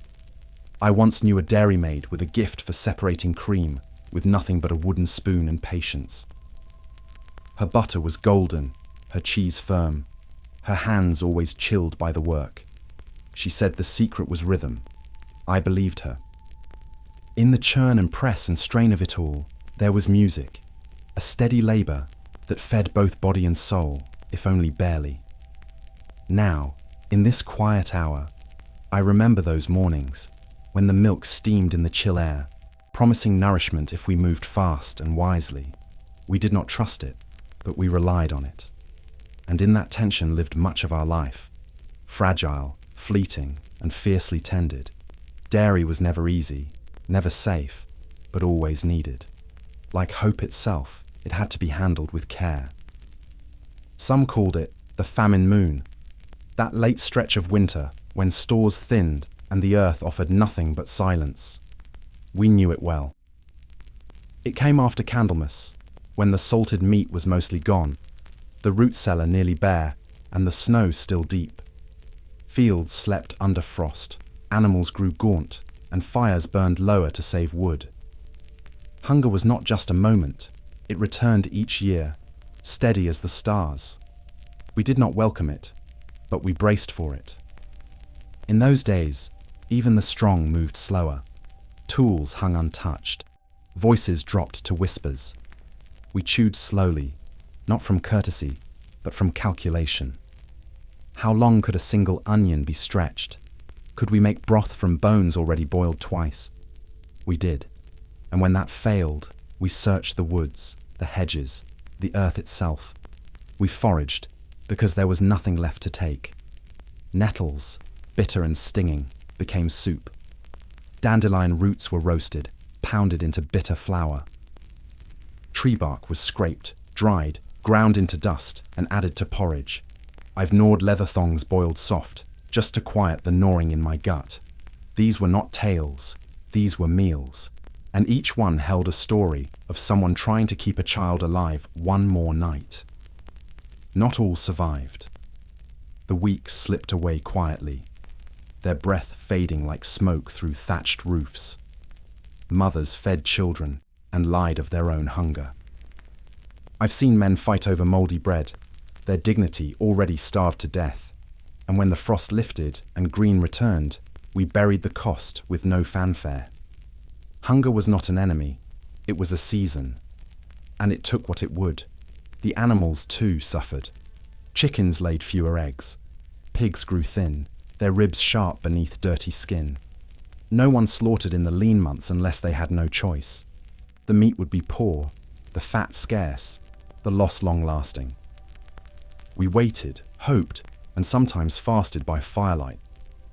I once knew a dairymaid with a gift for separating cream, with nothing but a wooden spoon and patience. Her butter was golden, her cheese firm, her hands always chilled by the work. She said the secret was rhythm. I believed her. In the churn and press and strain of it all, there was music, a steady labour that fed both body and soul, if only barely. Now, in this quiet hour, I remember those mornings when the milk steamed in the chill air, promising nourishment if we moved fast and wisely. We did not trust it, but we relied on it. And in that tension lived much of our life, fragile, fleeting, and fiercely tended. Dairy was never easy, never safe, but always needed. Like hope itself, it had to be handled with care. Some called it the famine moon, that late stretch of winter when stores thinned and the earth offered nothing but silence. We knew it well. It came after Candlemas, when the salted meat was mostly gone, the root cellar nearly bare, and the snow still deep. Fields slept under frost, animals grew gaunt, and fires burned lower to save wood. Hunger was not just a moment, it returned each year, steady as the stars. We did not welcome it, but we braced for it. In those days, even the strong moved slower. Tools hung untouched. Voices dropped to whispers. We chewed slowly, not from courtesy, but from calculation. How long could a single onion be stretched? Could we make broth from bones already boiled twice? We did. And when that failed, we searched the woods, the hedges, the earth itself. We foraged, because there was nothing left to take. Nettles, bitter and stinging, became soup. Dandelion roots were roasted, pounded into bitter flour. Tree bark was scraped, dried, ground into dust, and added to porridge. I've gnawed leather thongs boiled soft, just to quiet the gnawing in my gut. These were not tales, these were meals, and each one held a story of someone trying to keep a child alive one more night. Not all survived. The weeks slipped away quietly, their breath fading like smoke through thatched roofs. Mothers fed children and lied of their own hunger. I've seen men fight over mouldy bread, their dignity already starved to death, and when the frost lifted and green returned, we buried the cost with no fanfare. Hunger was not an enemy, it was a season, and it took what it would. The animals too suffered. Chickens laid fewer eggs. Pigs grew thin, their ribs sharp beneath dirty skin. No one slaughtered in the lean months unless they had no choice. The meat would be poor, the fat scarce, the loss long-lasting. We waited, hoped, and sometimes fasted by firelight,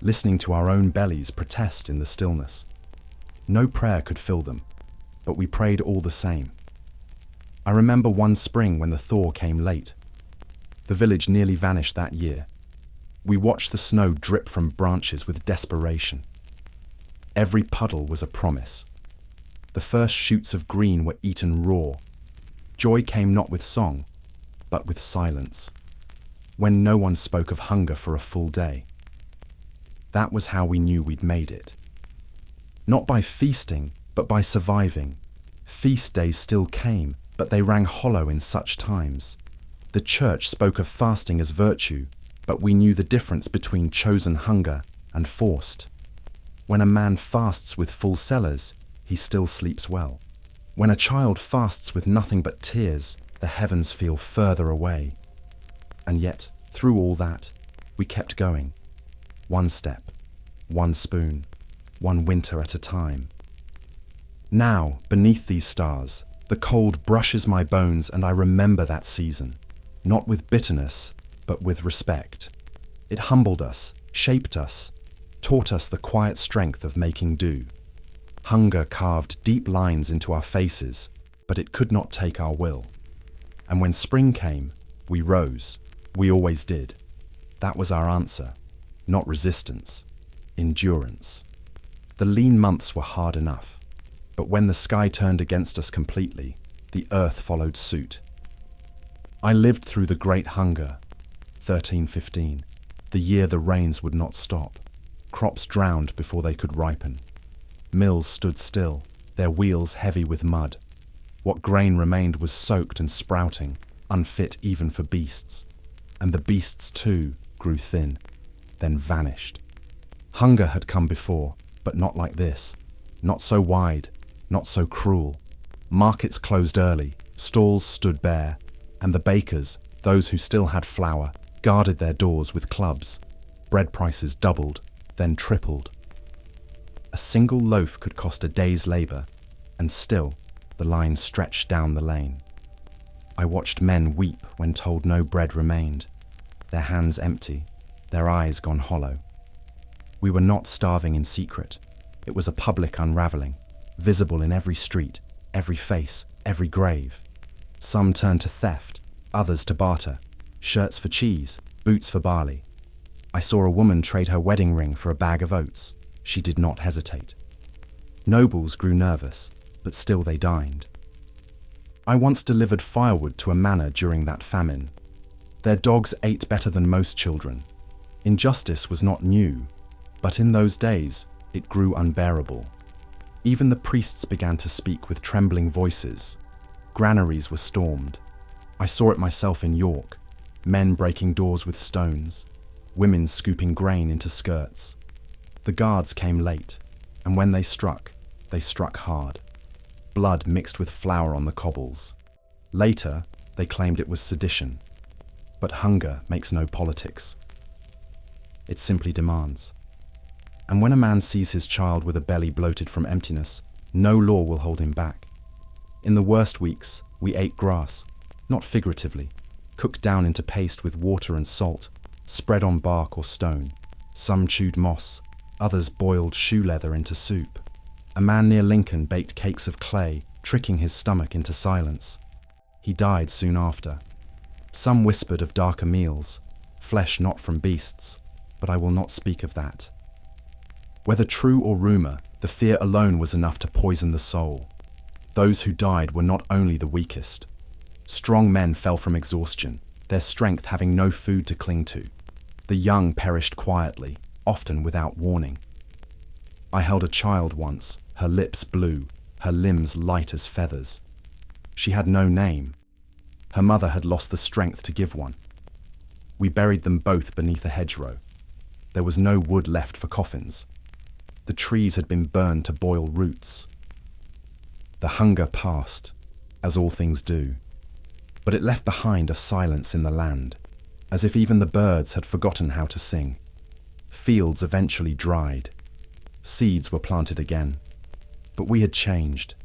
listening to our own bellies protest in the stillness. No prayer could fill them, but we prayed all the same. I remember one spring when the thaw came late. The village nearly vanished that year. We watched the snow drip from branches with desperation. Every puddle was a promise. The first shoots of green were eaten raw. Joy came not with song, but with silence, when no one spoke of hunger for a full day. That was how we knew we'd made it. Not by feasting, but by surviving. Feast days still came, but they rang hollow in such times. The church spoke of fasting as virtue, but we knew the difference between chosen hunger and forced. When a man fasts with full cellars, he still sleeps well. When a child fasts with nothing but tears, the heavens feel further away. And yet, through all that, we kept going. One step, one spoon, one winter at a time. Now, beneath these stars, the cold brushes my bones and I remember that season, not with bitterness, but with respect. It humbled us, shaped us, taught us the quiet strength of making do. Hunger carved deep lines into our faces, but it could not take our will. And when spring came, we rose. We always did. That was our answer. Not resistance, endurance. The lean months were hard enough, but when the sky turned against us completely, the earth followed suit. I lived through the Great Hunger, 1315, the year the rains would not stop. Crops drowned before they could ripen. Mills stood still, their wheels heavy with mud. What grain remained was soaked and sprouting, unfit even for beasts. And the beasts too grew thin, then vanished. Hunger had come before, but not like this. Not so wide, not so cruel. Markets closed early, stalls stood bare, and the bakers, those who still had flour, guarded their doors with clubs. Bread prices doubled, then tripled. A single loaf could cost a day's labor, and still the line stretched down the lane. I watched men weep when told no bread remained, their hands empty, their eyes gone hollow. We were not starving in secret. It was a public unraveling, visible in every street, every face, every grave. Some turned to theft, others to barter, shirts for cheese, boots for barley. I saw a woman trade her wedding ring for a bag of oats. She did not hesitate. Nobles grew nervous, but still they dined. I once delivered firewood to a manor during that famine. Their dogs ate better than most children. Injustice was not new, but in those days it grew unbearable. Even the priests began to speak with trembling voices. Granaries were stormed. I saw it myself in York, men breaking doors with stones, women scooping grain into skirts. The guards came late, and when they struck hard. Blood mixed with flour on the cobbles. Later, they claimed it was sedition. But hunger makes no politics. It simply demands. And when a man sees his child with a belly bloated from emptiness, no law will hold him back. In the worst weeks, we ate grass, not figuratively, cooked down into paste with water and salt, spread on bark or stone. Some chewed moss, others boiled shoe leather into soup. A man near Lincoln baked cakes of clay, tricking his stomach into silence. He died soon after. Some whispered of darker meals, flesh not from beasts, but I will not speak of that. Whether true or rumour, the fear alone was enough to poison the soul. Those who died were not only the weakest. Strong men fell from exhaustion, their strength having no food to cling to. The young perished quietly, often without warning. I held a child once, her lips blue, her limbs light as feathers. She had no name. Her mother had lost the strength to give one. We buried them both beneath a hedgerow. There was no wood left for coffins. The trees had been burned to boil roots. The hunger passed, as all things do, but it left behind a silence in the land, as if even the birds had forgotten how to sing. Fields eventually dried. Seeds were planted again. But we had changed.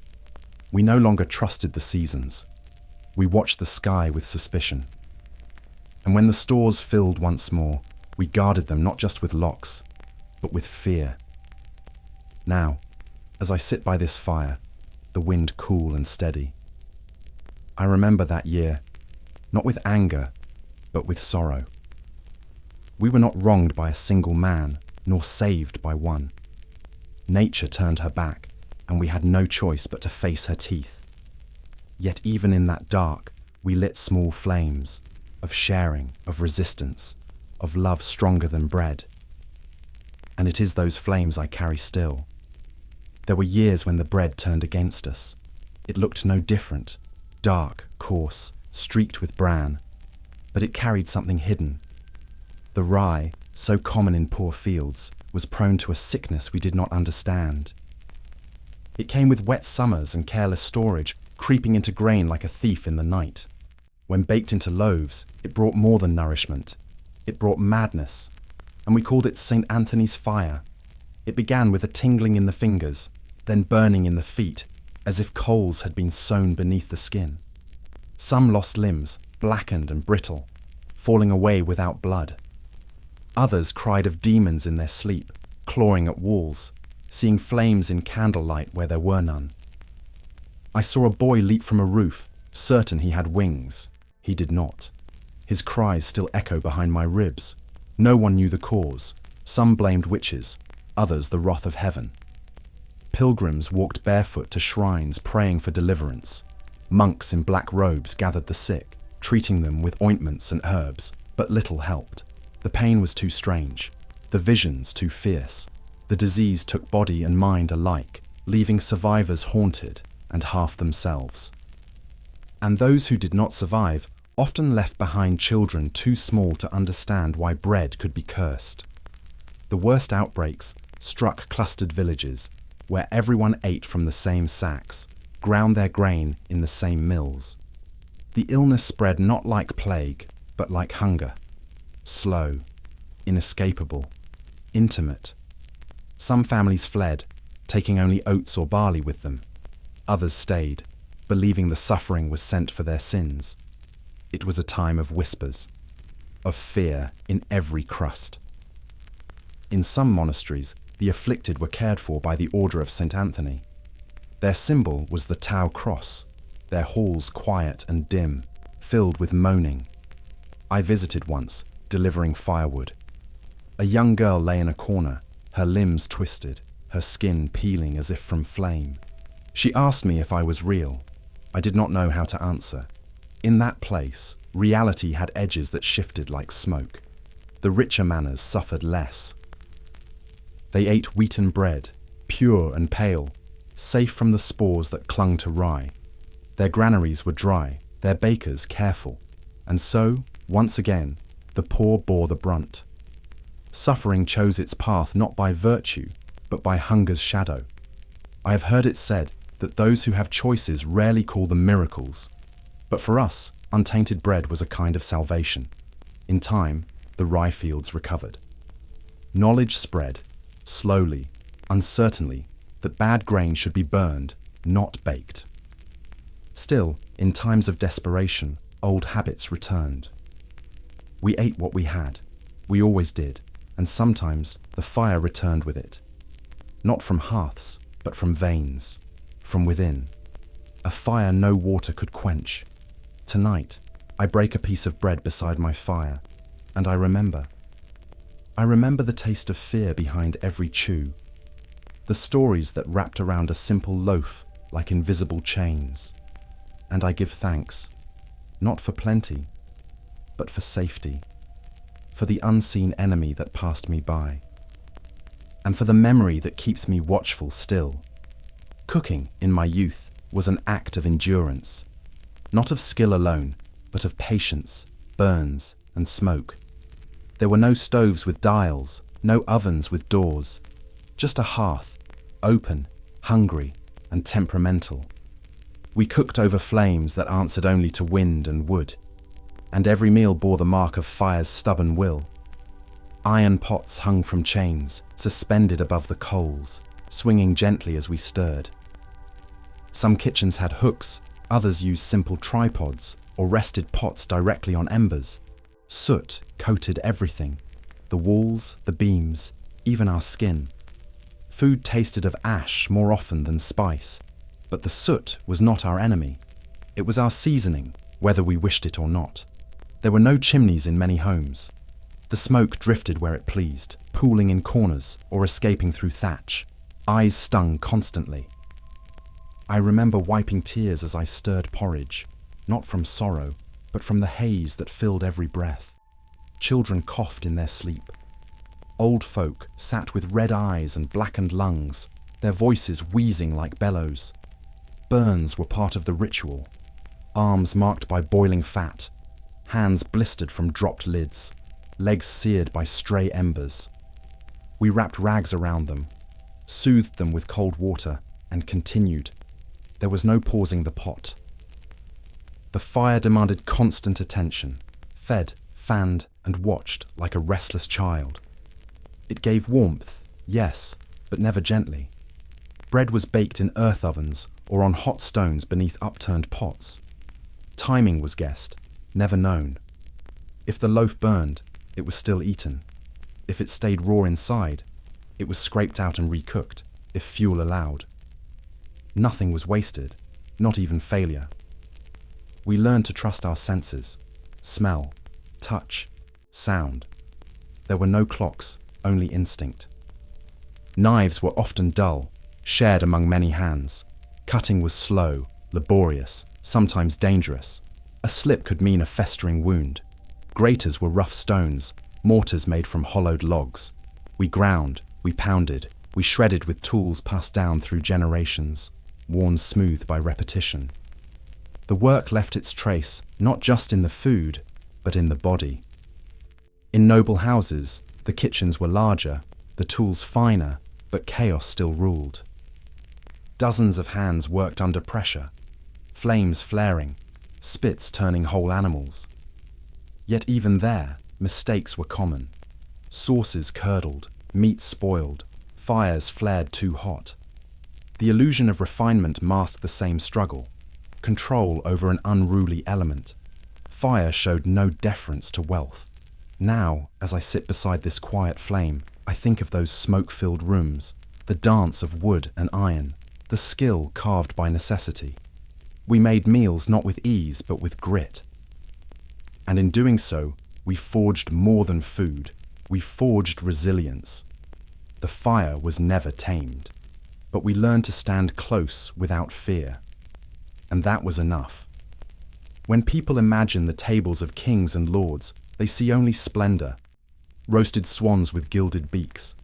We no longer trusted the seasons. We watched the sky with suspicion. And when the stores filled once more, we guarded them not just with locks, but with fear. Now, as I sit by this fire, the wind cool and steady, I remember that year, not with anger, but with sorrow. We were not wronged by a single man, nor saved by one. Nature turned her back, and we had no choice but to face her teeth. Yet even in that dark, we lit small flames, of sharing, of resistance, of love stronger than bread. And it is those flames I carry still. There were years when the bread turned against us. It looked no different, dark, coarse, streaked with bran, but it carried something hidden. The rye, so common in poor fields, was prone to a sickness we did not understand. It came with wet summers and careless storage, creeping into grain like a thief in the night. When baked into loaves, it brought more than nourishment. It brought madness, and we called it St. Anthony's fire. It began with a tingling in the fingers, then burning in the feet, as if coals had been sewn beneath the skin. Some lost limbs, blackened and brittle, falling away without blood. Others cried of demons in their sleep, clawing at walls, seeing flames in candlelight where there were none. I saw a boy leap from a roof, certain he had wings. He did not. His cries still echo behind my ribs. No one knew the cause. Some blamed witches, others the wrath of heaven. Pilgrims walked barefoot to shrines praying for deliverance. Monks in black robes gathered the sick, treating them with ointments and herbs, but little helped. The pain was too strange, the visions too fierce. The disease took body and mind alike, leaving survivors haunted and half themselves. And those who did not survive often left behind children too small to understand why bread could be cursed. The worst outbreaks struck clustered villages, where everyone ate from the same sacks, ground their grain in the same mills. The illness spread not like plague, but like hunger. Slow, inescapable, intimate. Some families fled, taking only oats or barley with them. Others stayed, believing the suffering was sent for their sins. It was a time of whispers, of fear in every crust. In some monasteries, the afflicted were cared for by the Order of St. Anthony. Their symbol was the Tau cross, their halls quiet and dim, filled with moaning. I visited once, delivering firewood. A young girl lay in a corner, her limbs twisted, her skin peeling as if from flame. She asked me if I was real. I did not know how to answer. In that place, reality had edges that shifted like smoke. The richer manners suffered less. They ate wheaten bread, pure and pale, safe from the spores that clung to rye. Their granaries were dry, their bakers careful. And so, once again, the poor bore the brunt. Suffering chose its path not by virtue, but by hunger's shadow. I have heard it said that those who have choices rarely call them miracles. But for us, untainted bread was a kind of salvation. In time, the rye fields recovered. Knowledge spread, slowly, uncertainly, that bad grain should be burned, not baked. Still, in times of desperation, old habits returned. We ate what we had. We always did, and sometimes the fire returned with it. Not from hearths, but from veins, from within. A fire no water could quench. Tonight, I break a piece of bread beside my fire, and I remember. I remember the taste of fear behind every chew, the stories that wrapped around a simple loaf like invisible chains. And I give thanks, not for plenty, but for safety, for the unseen enemy that passed me by, and for the memory that keeps me watchful still. Cooking, in my youth, was an act of endurance, not of skill alone, but of patience, burns, and smoke. There were no stoves with dials, no ovens with doors, just a hearth, open, hungry, and temperamental. We cooked over flames that answered only to wind and wood, and every meal bore the mark of fire's stubborn will. Iron pots hung from chains, suspended above the coals, swinging gently as we stirred. Some kitchens had hooks, others used simple tripods or rested pots directly on embers. Soot coated everything, the walls, the beams, even our skin. Food tasted of ash more often than spice, but the soot was not our enemy. It was our seasoning, whether we wished it or not. There were no chimneys in many homes. The smoke drifted where it pleased, pooling in corners or escaping through thatch. Eyes stung constantly. I remember wiping tears as I stirred porridge, not from sorrow, but from the haze that filled every breath. Children coughed in their sleep. Old folk sat with red eyes and blackened lungs, their voices wheezing like bellows. Burns were part of the ritual, arms marked by boiling fat, hands blistered from dropped lids, legs seared by stray embers. We wrapped rags around them, soothed them with cold water, and continued. There was no pausing the pot. The fire demanded constant attention, fed, fanned, and watched like a restless child. It gave warmth, yes, but never gently. Bread was baked in earth ovens or on hot stones beneath upturned pots. Timing was guessed, never known. If the loaf burned, it was still eaten. If it stayed raw inside, it was scraped out and recooked, if fuel allowed. Nothing was wasted, not even failure. We learned to trust our senses: smell, touch, sound. There were no clocks, only instinct. Knives were often dull, shared among many hands. Cutting was slow, laborious, sometimes dangerous. A slip could mean a festering wound. Graters were rough stones, mortars made from hollowed logs. We ground, we pounded, we shredded with tools passed down through generations, worn smooth by repetition. The work left its trace not just in the food, but in the body. In noble houses, the kitchens were larger, the tools finer, but chaos still ruled. Dozens of hands worked under pressure, flames flaring, spits turning whole animals. Yet even there, mistakes were common. Sauces curdled, meat spoiled, fires flared too hot. The illusion of refinement masked the same struggle: control over an unruly element. Fire showed no deference to wealth. Now, as I sit beside this quiet flame, I think of those smoke-filled rooms, the dance of wood and iron, the skill carved by necessity. We made meals not with ease, but with grit. And in doing so, we forged more than food. We forged resilience. The fire was never tamed, but we learned to stand close without fear. And that was enough. When people imagine the tables of kings and lords, they see only splendor: roasted swans with gilded beaks,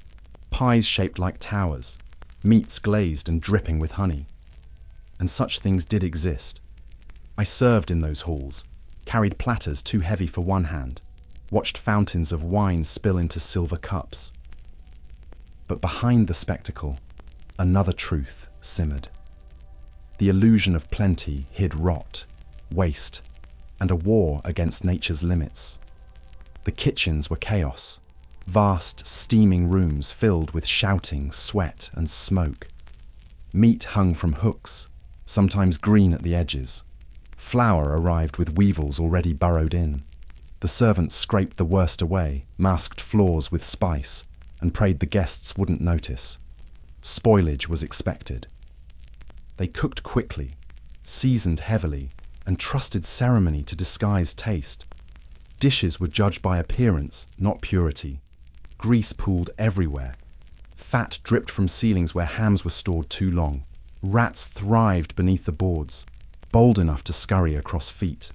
pies shaped like towers, meats glazed and dripping with honey. And such things did exist. I served in those halls, carried platters too heavy for one hand, watched fountains of wine spill into silver cups. But behind the spectacle, another truth simmered. The illusion of plenty hid rot, waste, and a war against nature's limits. The kitchens were chaos, vast, steaming rooms filled with shouting, sweat, and smoke. Meat hung from hooks, sometimes green at the edges. Flour arrived with weevils already burrowed in. The servants scraped the worst away, masked floors with spice, and prayed the guests wouldn't notice. Spoilage was expected. They cooked quickly, seasoned heavily, and trusted ceremony to disguise taste. Dishes were judged by appearance, not purity. Grease pooled everywhere. Fat dripped from ceilings where hams were stored too long. Rats thrived beneath the boards, bold enough to scurry across feet.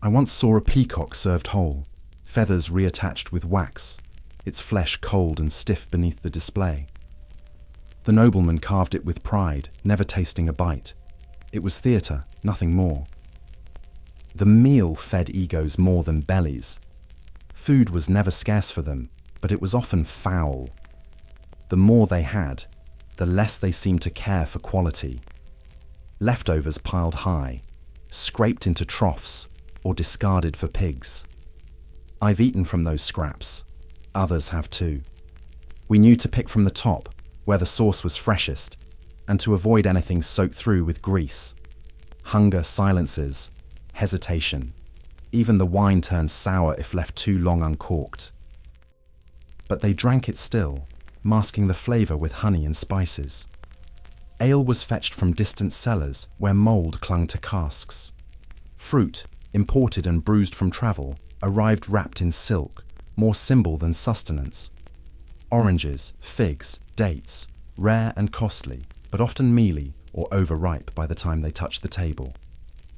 I once saw a peacock served whole, feathers reattached with wax, its flesh cold and stiff beneath the display. The nobleman carved it with pride, never tasting a bite. It was theatre, nothing more. The meal fed egos more than bellies. Food was never scarce for them, but it was often foul. The more they had, the less they seemed to care for quality. Leftovers piled high, scraped into troughs, or discarded for pigs. I've eaten from those scraps. Others have too. We knew to pick from the top, where the sauce was freshest, and to avoid anything soaked through with grease. Hunger silences, hesitation. Even the wine turned sour if left too long uncorked. But they drank it still, masking the flavour with honey and spices. Ale was fetched from distant cellars where mould clung to casks. Fruit, imported and bruised from travel, arrived wrapped in silk, more symbol than sustenance. Oranges, figs, dates, rare and costly, but often mealy or overripe by the time they touched the table.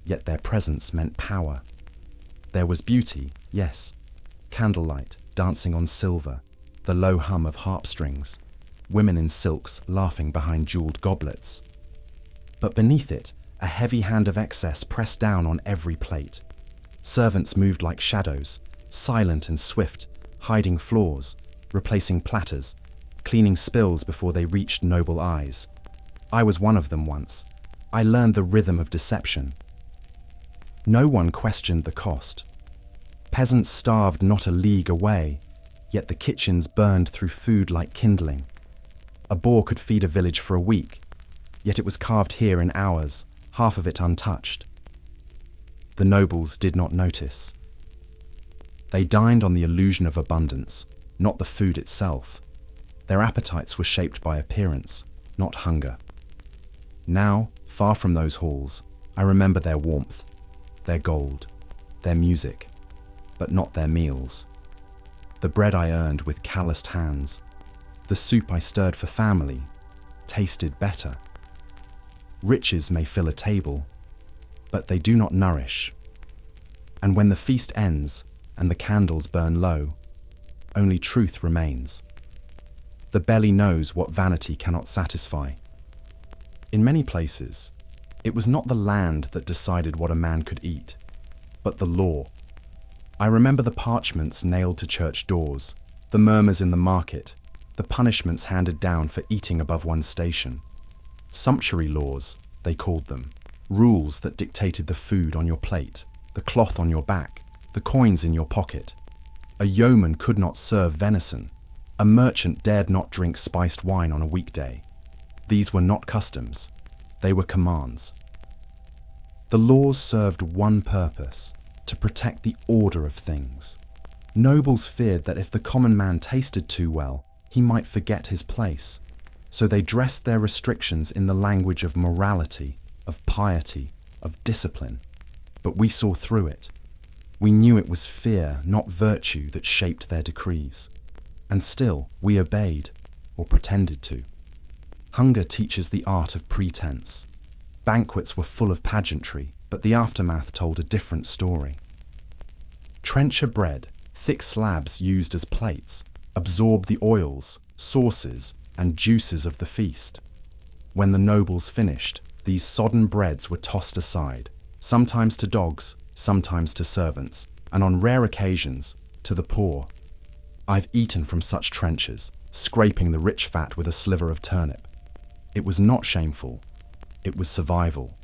Yet their presence meant power. There was beauty, yes, candlelight dancing on silver, the low hum of harp strings, women in silks laughing behind jeweled goblets. But beneath it, a heavy hand of excess pressed down on every plate. Servants moved like shadows, silent and swift, hiding flaws, replacing platters, cleaning spills before they reached noble eyes. I was one of them once. I learned the rhythm of deception. No one questioned the cost. Peasants starved not a league away, yet the kitchens burned through food like kindling. A boar could feed a village for a week, yet it was carved here in hours, half of it untouched. The nobles did not notice. They dined on the illusion of abundance, not the food itself. Their appetites were shaped by appearance, not hunger. Now, far from those halls, I remember their warmth, their gold, their music, but not their meals. The bread I earned with calloused hands, the soup I stirred for family, tasted better. Riches may fill a table, but they do not nourish. And when the feast ends and the candles burn low, only truth remains. The belly knows what vanity cannot satisfy. In many places, it was not the land that decided what a man could eat, but the law. I remember the parchments nailed to church doors, the murmurs in the market, the punishments handed down for eating above one's station. Sumptuary laws, they called them, rules that dictated the food on your plate, the cloth on your back, the coins in your pocket. A yeoman could not serve venison. A merchant dared not drink spiced wine on a weekday. These were not customs, they were commands. The laws served one purpose, to protect the order of things. Nobles feared that if the common man tasted too well, he might forget his place. So they dressed their restrictions in the language of morality, of piety, of discipline. But we saw through it. We knew it was fear, not virtue, that shaped their decrees. And still, we obeyed, or pretended to. Hunger teaches the art of pretense. Banquets were full of pageantry, but the aftermath told a different story. Trencher bread, thick slabs used as plates, absorbed the oils, sauces, and juices of the feast. When the nobles finished, these sodden breads were tossed aside, sometimes to dogs, sometimes to servants, and on rare occasions, to the poor. I've eaten from such trenchers, scraping the rich fat with a sliver of turnip. It was not shameful, it was survival.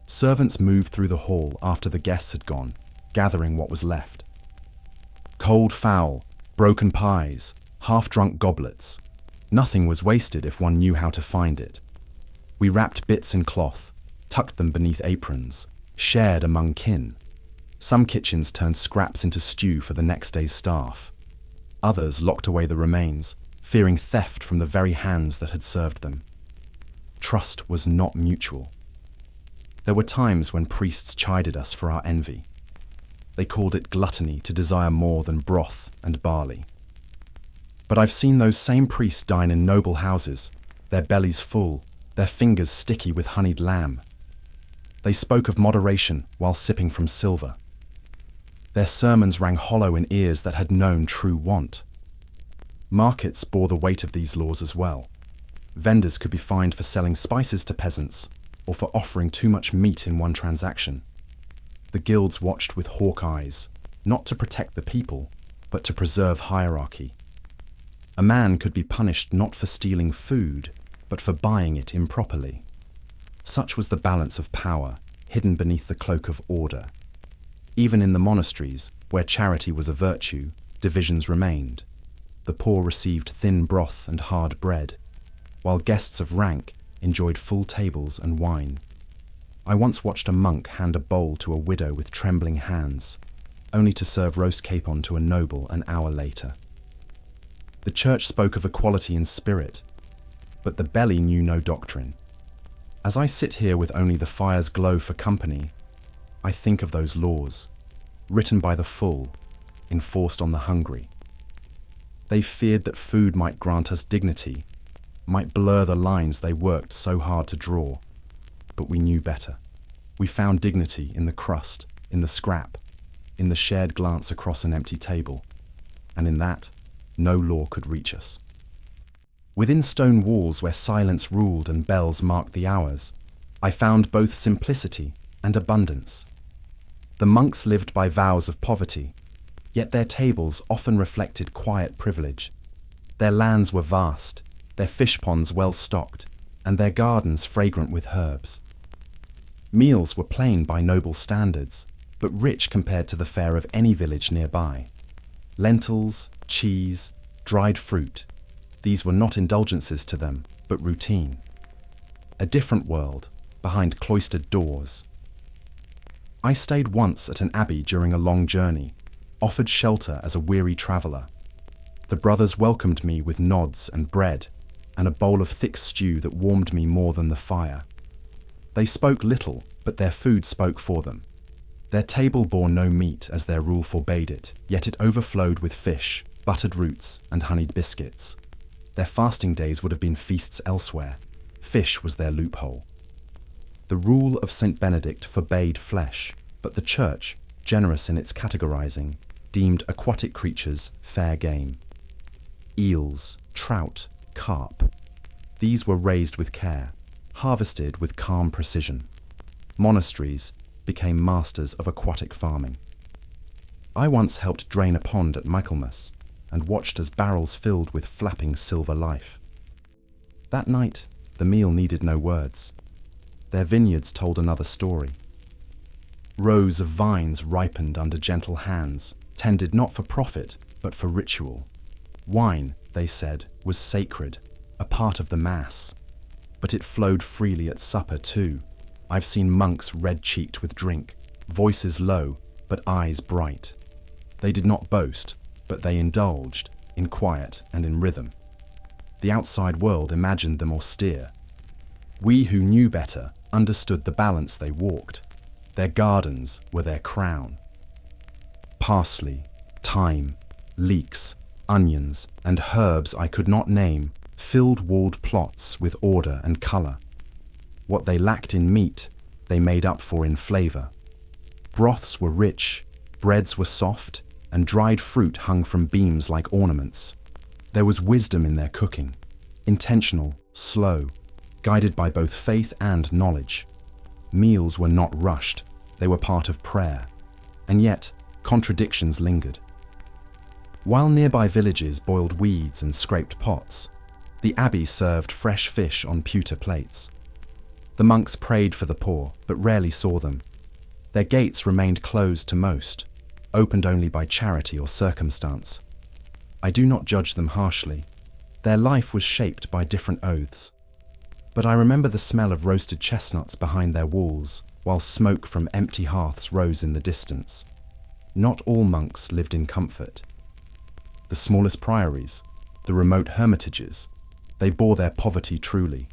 Servants moved through the hall after the guests had gone, gathering what was left. Cold fowl, broken pies, half-drunk goblets. Nothing was wasted if one knew how to find it. We wrapped bits in cloth, tucked them beneath aprons, shared among kin. Some kitchens turned scraps into stew for the next day's staff. Others locked away the remains, fearing theft from the very hands that had served them. Trust was not mutual. There were times when priests chided us for our envy. They called it gluttony to desire more than broth and barley. But I've seen those same priests dine in noble houses, their bellies full, their fingers sticky with honeyed lamb. They spoke of moderation while sipping from silver. Their sermons rang hollow in ears that had known true want. Markets bore the weight of these laws as well. Vendors could be fined for selling spices to peasants or for offering too much meat in one transaction. The guilds watched with hawk eyes, not to protect the people, but to preserve hierarchy. A man could be punished not for stealing food, but for buying it improperly. Such was the balance of power, hidden beneath the cloak of order. Even in the monasteries, where charity was a virtue, divisions remained. The poor received thin broth and hard bread, while guests of rank enjoyed full tables and wine. I once watched a monk hand a bowl to a widow with trembling hands, only to serve roast capon to a noble an hour later. The church spoke of equality in spirit, but the belly knew no doctrine. As I sit here with only the fire's glow for company, I think of those laws, written by the full, enforced on the hungry. They feared that food might grant us dignity, might blur the lines they worked so hard to draw. But we knew better. We found dignity in the crust, in the scrap, in the shared glance across an empty table, and in that, no law could reach us. Within stone walls where silence ruled and bells marked the hours, I found both simplicity and abundance. The monks lived by vows of poverty, yet their tables often reflected quiet privilege. Their lands were vast, their fish ponds well stocked, and their gardens fragrant with herbs. Meals were plain by noble standards, but rich compared to the fare of any village nearby. Lentils, cheese, dried fruit, these were not indulgences to them, but routine. A different world, behind cloistered doors. I stayed once at an abbey during a long journey, offered shelter as a weary traveller. The brothers welcomed me with nods and bread, and a bowl of thick stew that warmed me more than the fire. They spoke little, but their food spoke for them. Their table bore no meat as their rule forbade it, yet it overflowed with fish, buttered roots, and honeyed biscuits. Their fasting days would have been feasts elsewhere. Fish was their loophole. The rule of St. Benedict forbade flesh, but the Church, generous in its categorizing, deemed aquatic creatures fair game. Eels, trout, carp. These were raised with care, harvested with calm precision. Monasteries became masters of aquatic farming. I once helped drain a pond at Michaelmas and watched as barrels filled with flapping silver life. That night, the meal needed no words. Their vineyards told another story. Rows of vines ripened under gentle hands, tended not for profit, but for ritual. Wine, they said, was sacred, a part of the Mass. But it flowed freely at supper too. I've seen monks red-cheeked with drink, voices low, but eyes bright. They did not boast, but they indulged, in quiet and in rhythm. The outside world imagined them austere. We who knew better understood the balance they walked. Their gardens were their crown. Parsley, thyme, leeks, onions, and herbs I could not name filled walled plots with order and colour. What they lacked in meat, they made up for in flavour. Broths were rich, breads were soft, and dried fruit hung from beams like ornaments. There was wisdom in their cooking, intentional, slow, guided by both faith and knowledge. Meals were not rushed, they were part of prayer, and yet contradictions lingered. While nearby villages boiled weeds and scraped pots, the abbey served fresh fish on pewter plates. The monks prayed for the poor, but rarely saw them. Their gates remained closed to most, opened only by charity or circumstance. I do not judge them harshly. Their life was shaped by different oaths. But I remember the smell of roasted chestnuts behind their walls, while smoke from empty hearths rose in the distance. Not all monks lived in comfort. The smallest priories, the remote hermitages, they bore their poverty truly.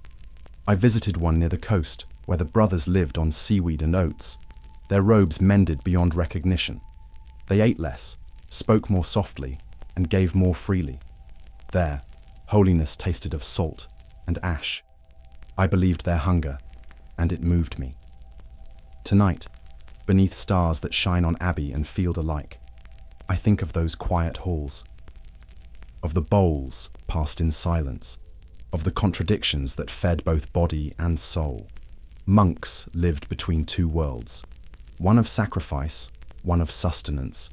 I visited one near the coast, where the brothers lived on seaweed and oats, their robes mended beyond recognition. They ate less, spoke more softly, and gave more freely. There, holiness tasted of salt and ash. I believed their hunger, and it moved me. Tonight, beneath stars that shine on abbey and field alike, I think of those quiet halls, of the bowls passed in silence, of the contradictions that fed both body and soul. Monks lived between two worlds, one of sacrifice, one of sustenance,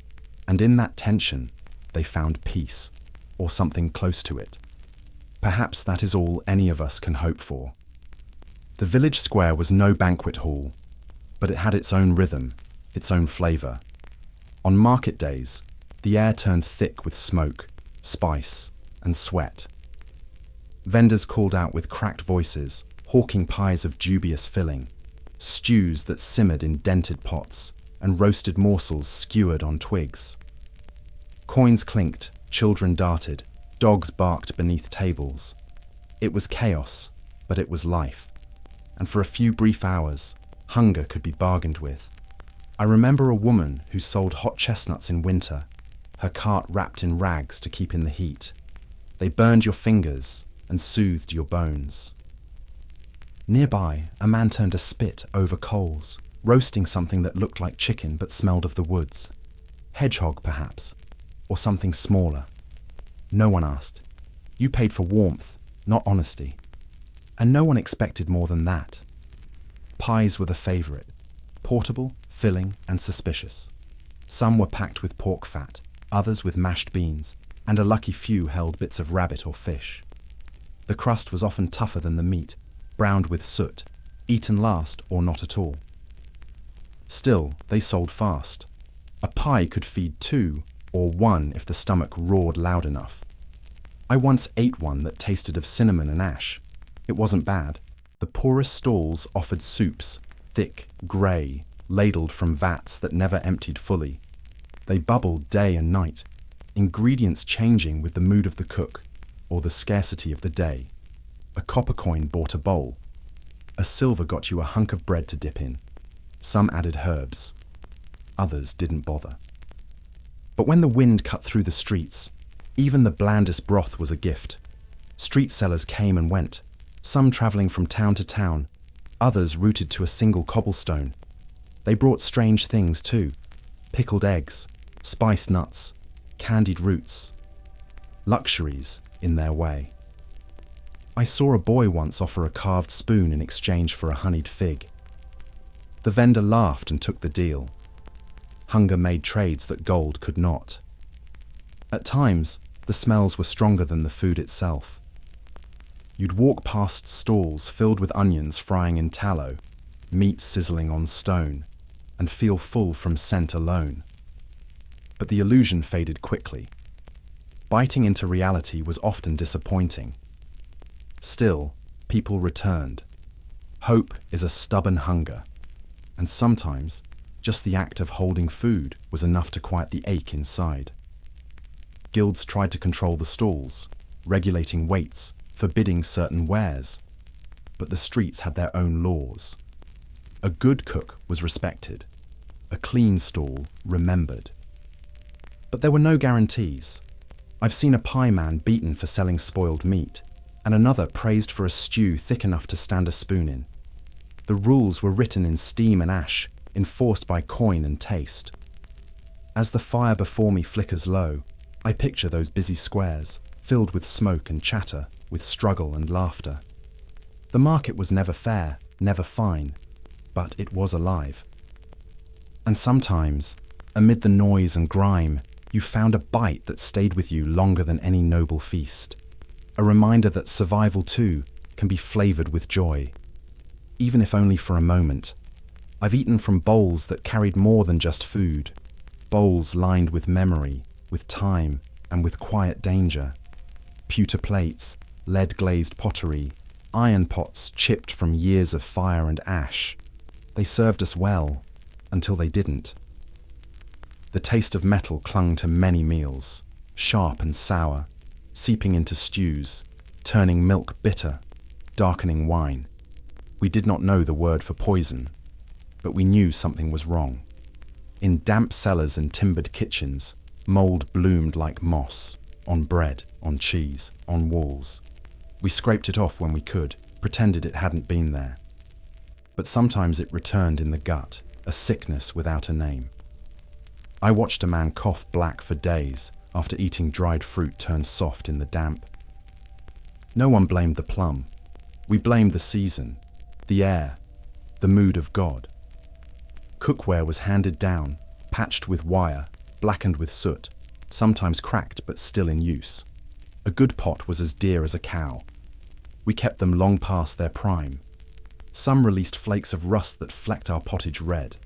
and in that tension, they found peace, or something close to it. Perhaps that is all any of us can hope for. The village square was no banquet hall, but it had its own rhythm, its own flavour. On market days, the air turned thick with smoke, spice, and sweat. Vendors called out with cracked voices, hawking pies of dubious filling, stews that simmered in dented pots, and roasted morsels skewered on twigs. Coins clinked, children darted, dogs barked beneath tables. It was chaos, but it was life. And for a few brief hours, hunger could be bargained with. I remember a woman who sold hot chestnuts in winter, her cart wrapped in rags to keep in the heat. They burned your fingers and soothed your bones. Nearby, a man turned a spit over coals, roasting something that looked like chicken but smelled of the woods. Hedgehog, perhaps, or something smaller. No one asked. You paid for warmth, not honesty. And no one expected more than that. Pies were the favorite, portable, filling, and suspicious. Some were packed with pork fat, others with mashed beans, and a lucky few held bits of rabbit or fish. The crust was often tougher than the meat, browned with soot, eaten last or not at all. Still, they sold fast. A pie could feed two, or one if the stomach roared loud enough. I once ate one that tasted of cinnamon and ash. It wasn't bad. The poorest stalls offered soups, thick, grey, ladled from vats that never emptied fully. They bubbled day and night, ingredients changing with the mood of the cook or the scarcity of the day. A copper coin bought a bowl. A silver got you a hunk of bread to dip in. Some added herbs. Others didn't bother. But when the wind cut through the streets, even the blandest broth was a gift. Street sellers came and went, some travelling from town to town, others rooted to a single cobblestone. They brought strange things too: pickled eggs, spiced nuts, candied roots. Luxuries in their way. I saw a boy once offer a carved spoon in exchange for a honeyed fig. The vendor laughed and took the deal. Hunger made trades that gold could not. At times, the smells were stronger than the food itself. You'd walk past stalls filled with onions frying in tallow, meat sizzling on stone, and feel full from scent alone. But the illusion faded quickly. Biting into reality was often disappointing. Still, people returned. Hope is a stubborn hunger, and sometimes just the act of holding food was enough to quiet the ache inside. Guilds tried to control the stalls, regulating weights, forbidding certain wares. But the streets had their own laws. A good cook was respected, a clean stall remembered. But there were no guarantees. I've seen a pie man beaten for selling spoiled meat, and another praised for a stew thick enough to stand a spoon in. The rules were written in steam and ash, enforced by coin and taste. As the fire before me flickers low, I picture those busy squares, filled with smoke and chatter, with struggle and laughter. The market was never fair, never fine, but it was alive. And sometimes, amid the noise and grime, you found a bite that stayed with you longer than any noble feast. A reminder that survival too can be flavoured with joy, even if only for a moment. I've eaten from bowls that carried more than just food, bowls lined with memory, with time, and with quiet danger. Pewter plates, lead-glazed pottery, iron pots chipped from years of fire and ash. They served us well, until they didn't. The taste of metal clung to many meals, sharp and sour, seeping into stews, turning milk bitter, darkening wine. We did not know the word for poison, but we knew something was wrong. In damp cellars and timbered kitchens, mould bloomed like moss, on bread, on cheese, on walls. We scraped it off when we could, pretended it hadn't been there. But sometimes it returned in the gut, a sickness without a name. I watched a man cough black for days after eating dried fruit turned soft in the damp. No one blamed the plum. We blamed the season, the air, the mood of God. Cookware was handed down, patched with wire, blackened with soot, sometimes cracked but still in use. A good pot was as dear as a cow. We kept them long past their prime. Some released flakes of rust that flecked our pottage red.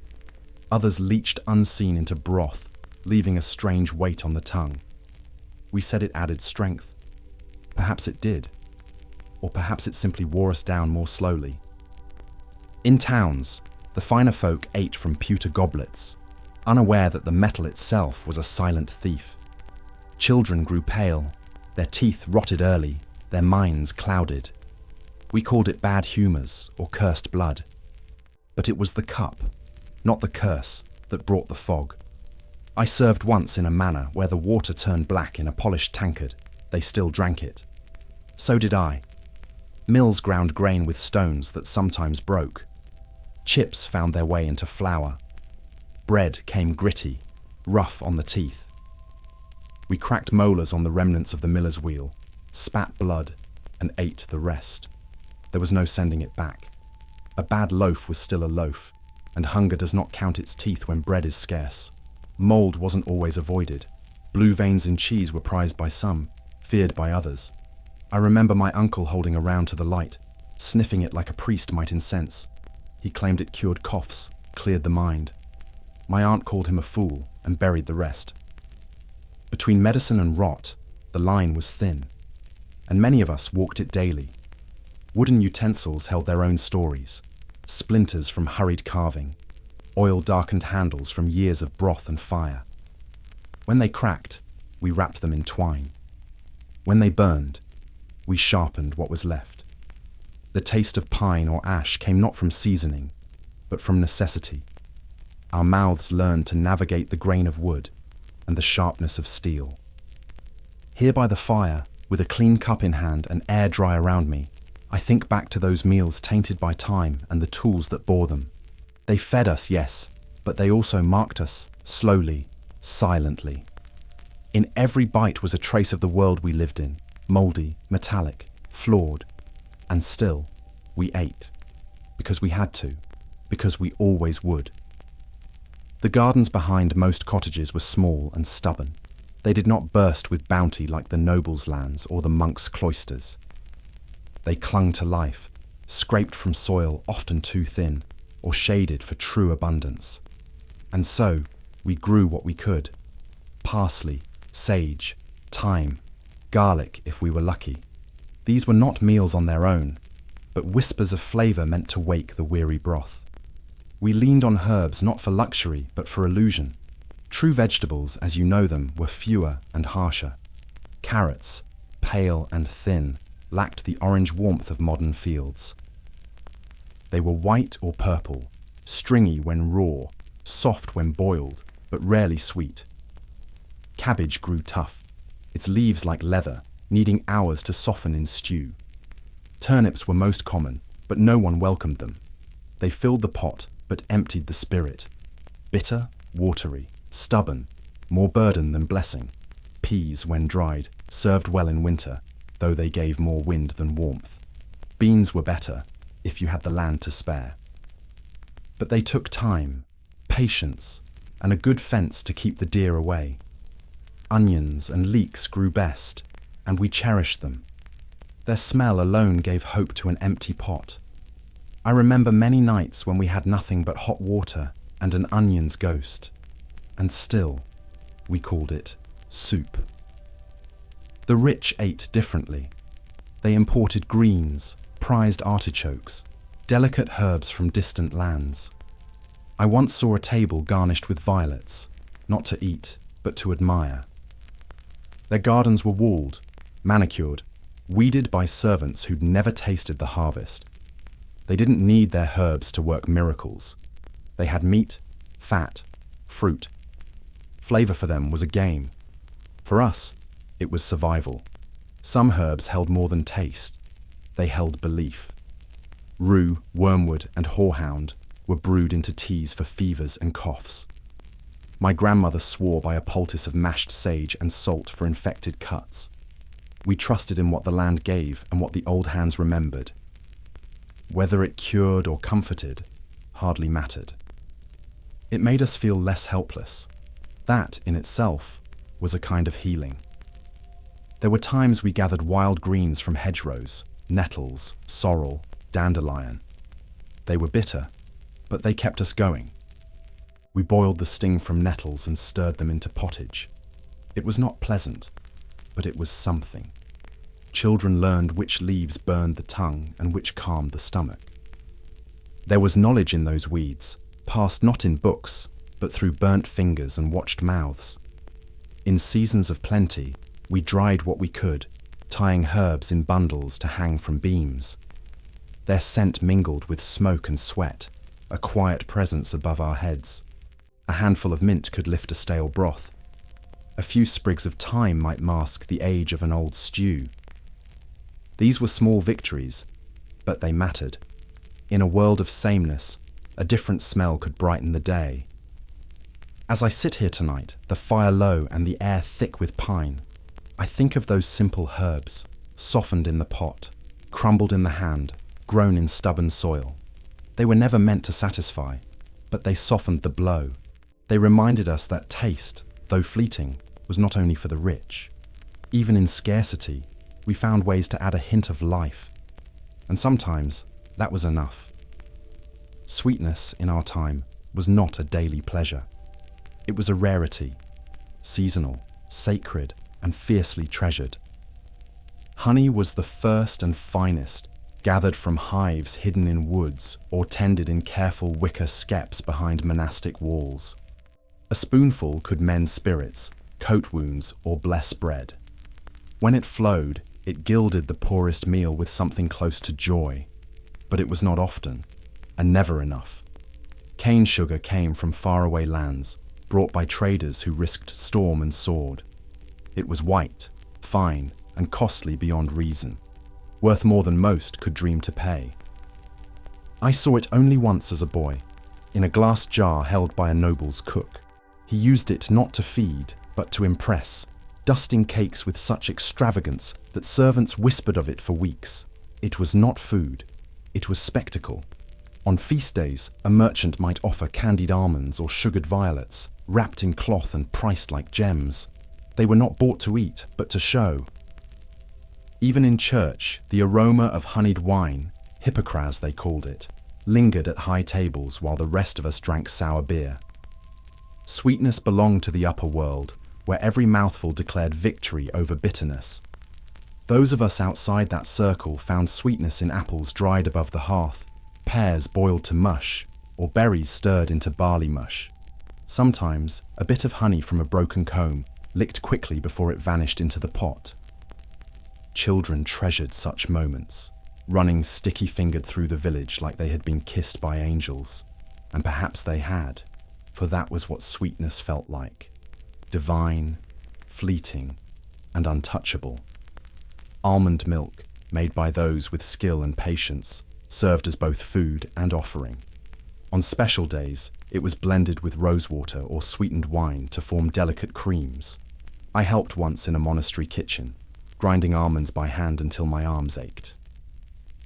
Others leached unseen into broth, leaving a strange weight on the tongue. We said it added strength. Perhaps it did. Or perhaps it simply wore us down more slowly. In towns, the finer folk ate from pewter goblets, unaware that the metal itself was a silent thief. Children grew pale, their teeth rotted early, their minds clouded. We called it bad humours or cursed blood. But it was the cup, not the curse, that brought the fog. I served once in a manor where the water turned black in a polished tankard. They still drank it. So did I. Mills ground grain with stones that sometimes broke. Chips found their way into flour. Bread came gritty, rough on the teeth. We cracked molars on the remnants of the miller's wheel, spat blood, and ate the rest. There was no sending it back. A bad loaf was still a loaf, and hunger does not count its teeth when bread is scarce. Mold wasn't always avoided. Blue veins in cheese were prized by some, feared by others. I remember my uncle holding a round to the light, sniffing it like a priest might incense. He claimed it cured coughs, cleared the mind. My aunt called him a fool and buried the rest. Between medicine and rot, the line was thin, and many of us walked it daily. Wooden utensils held their own stories, splinters from hurried carving, oil-darkened handles from years of broth and fire. When they cracked, we wrapped them in twine. When they burned, we sharpened what was left. The taste of pine or ash came not from seasoning, but from necessity. Our mouths learned to navigate the grain of wood and the sharpness of steel. Here by the fire, with a clean cup in hand and air dry around me, I think back to those meals tainted by time and the tools that bore them. They fed us, yes, but they also marked us, slowly, silently. In every bite was a trace of the world we lived in, mouldy, metallic, flawed. And still, we ate. Because we had to. Because we always would. The gardens behind most cottages were small and stubborn. They did not burst with bounty like the nobles' lands or the monks' cloisters. They clung to life, scraped from soil often too thin, or shaded for true abundance. And so, we grew what we could. Parsley, sage, thyme, garlic if we were lucky. These were not meals on their own, but whispers of flavour meant to wake the weary broth. We leaned on herbs not for luxury, but for illusion. True vegetables, as you know them, were fewer and harsher. Carrots, pale and thin, lacked the orange warmth of modern fields. They were white or purple, stringy when raw, soft when boiled, but rarely sweet. Cabbage grew tough, its leaves like leather, needing hours to soften in stew. Turnips were most common, but no one welcomed them. They filled the pot, but emptied the spirit. Bitter, watery, stubborn, more burden than blessing. Peas, when dried, served well in winter, though they gave more wind than warmth. Beans were better, if you had the land to spare. But they took time, patience, and a good fence to keep the deer away. Onions and leeks grew best, and we cherished them. Their smell alone gave hope to an empty pot. I remember many nights when we had nothing but hot water and an onion's ghost. And still, we called it soup. The rich ate differently. They imported greens, prized artichokes, delicate herbs from distant lands. I once saw a table garnished with violets, not to eat, but to admire. Their gardens were walled, manicured, weeded by servants who'd never tasted the harvest. They didn't need their herbs to work miracles. They had meat, fat, fruit. Flavor for them was a game. For us, it was survival. Some herbs held more than taste. They held belief. Rue, wormwood, and horehound were brewed into teas for fevers and coughs. My grandmother swore by a poultice of mashed sage and salt for infected cuts. We trusted in what the land gave and what the old hands remembered. Whether it cured or comforted hardly mattered. It made us feel less helpless. That, in itself, was a kind of healing. There were times we gathered wild greens from hedgerows, nettles, sorrel, dandelion. They were bitter, but they kept us going. We boiled the sting from nettles and stirred them into pottage. It was not pleasant, but it was something. Children learned which leaves burned the tongue and which calmed the stomach. There was knowledge in those weeds, passed not in books, but through burnt fingers and watched mouths. In seasons of plenty, we dried what we could, tying herbs in bundles to hang from beams. Their scent mingled with smoke and sweat, a quiet presence above our heads. A handful of mint could lift a stale broth. A few sprigs of thyme might mask the age of an old stew. These were small victories, but they mattered. In a world of sameness, a different smell could brighten the day. As I sit here tonight, the fire low and the air thick with pine, I think of those simple herbs, softened in the pot, crumbled in the hand, grown in stubborn soil. They were never meant to satisfy, but they softened the blow. They reminded us that taste, though fleeting, was not only for the rich. Even in scarcity, we found ways to add a hint of life. And sometimes, that was enough. Sweetness, in our time, was not a daily pleasure. It was a rarity, seasonal, sacred, and fiercely treasured. Honey was the first and finest, gathered from hives hidden in woods or tended in careful wicker skeps behind monastic walls. A spoonful could mend spirits, coat wounds, or bless bread. When it flowed, it gilded the poorest meal with something close to joy. But it was not often, and never enough. Cane sugar came from faraway lands, brought by traders who risked storm and sword. It was white, fine, and costly beyond reason, worth more than most could dream to pay. I saw it only once as a boy, in a glass jar held by a noble's cook. He used it not to feed, but to impress, dusting cakes with such extravagance that servants whispered of it for weeks. It was not food, it was spectacle. On feast days, a merchant might offer candied almonds or sugared violets, wrapped in cloth and priced like gems. They were not bought to eat, but to show. Even in church, the aroma of honeyed wine, hippocras they called it, lingered at high tables while the rest of us drank sour beer. Sweetness belonged to the upper world, where every mouthful declared victory over bitterness. Those of us outside that circle found sweetness in apples dried above the hearth, pears boiled to mush, or berries stirred into barley mush. Sometimes, a bit of honey from a broken comb, licked quickly before it vanished into the pot. Children treasured such moments, running sticky-fingered through the village like they had been kissed by angels. And perhaps they had, for that was what sweetness felt like. Divine, fleeting, and untouchable. Almond milk, made by those with skill and patience, served as both food and offering. On special days, it was blended with rosewater or sweetened wine to form delicate creams. I helped once in a monastery kitchen, grinding almonds by hand until my arms ached.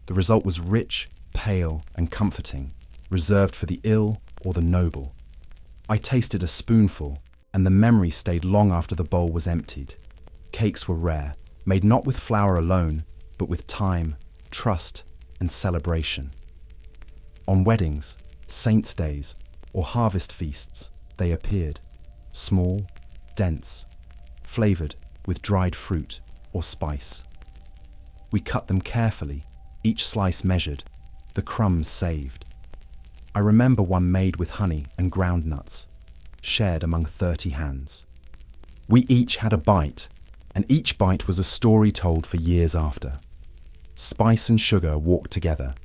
The result was rich, pale, and comforting, reserved for the ill or the noble. I tasted a spoonful, and the memory stayed long after the bowl was emptied. Cakes were rare, made not with flour alone, but with time, trust, and celebration. On weddings, saints' days, or harvest feasts, they appeared, small, dense, flavored with dried fruit or spice. We cut them carefully, each slice measured, the crumbs saved. I remember one made with honey and ground nuts, shared among 30 hands. We each had a bite, and each bite was a story told for years after. Spice and sugar walked together.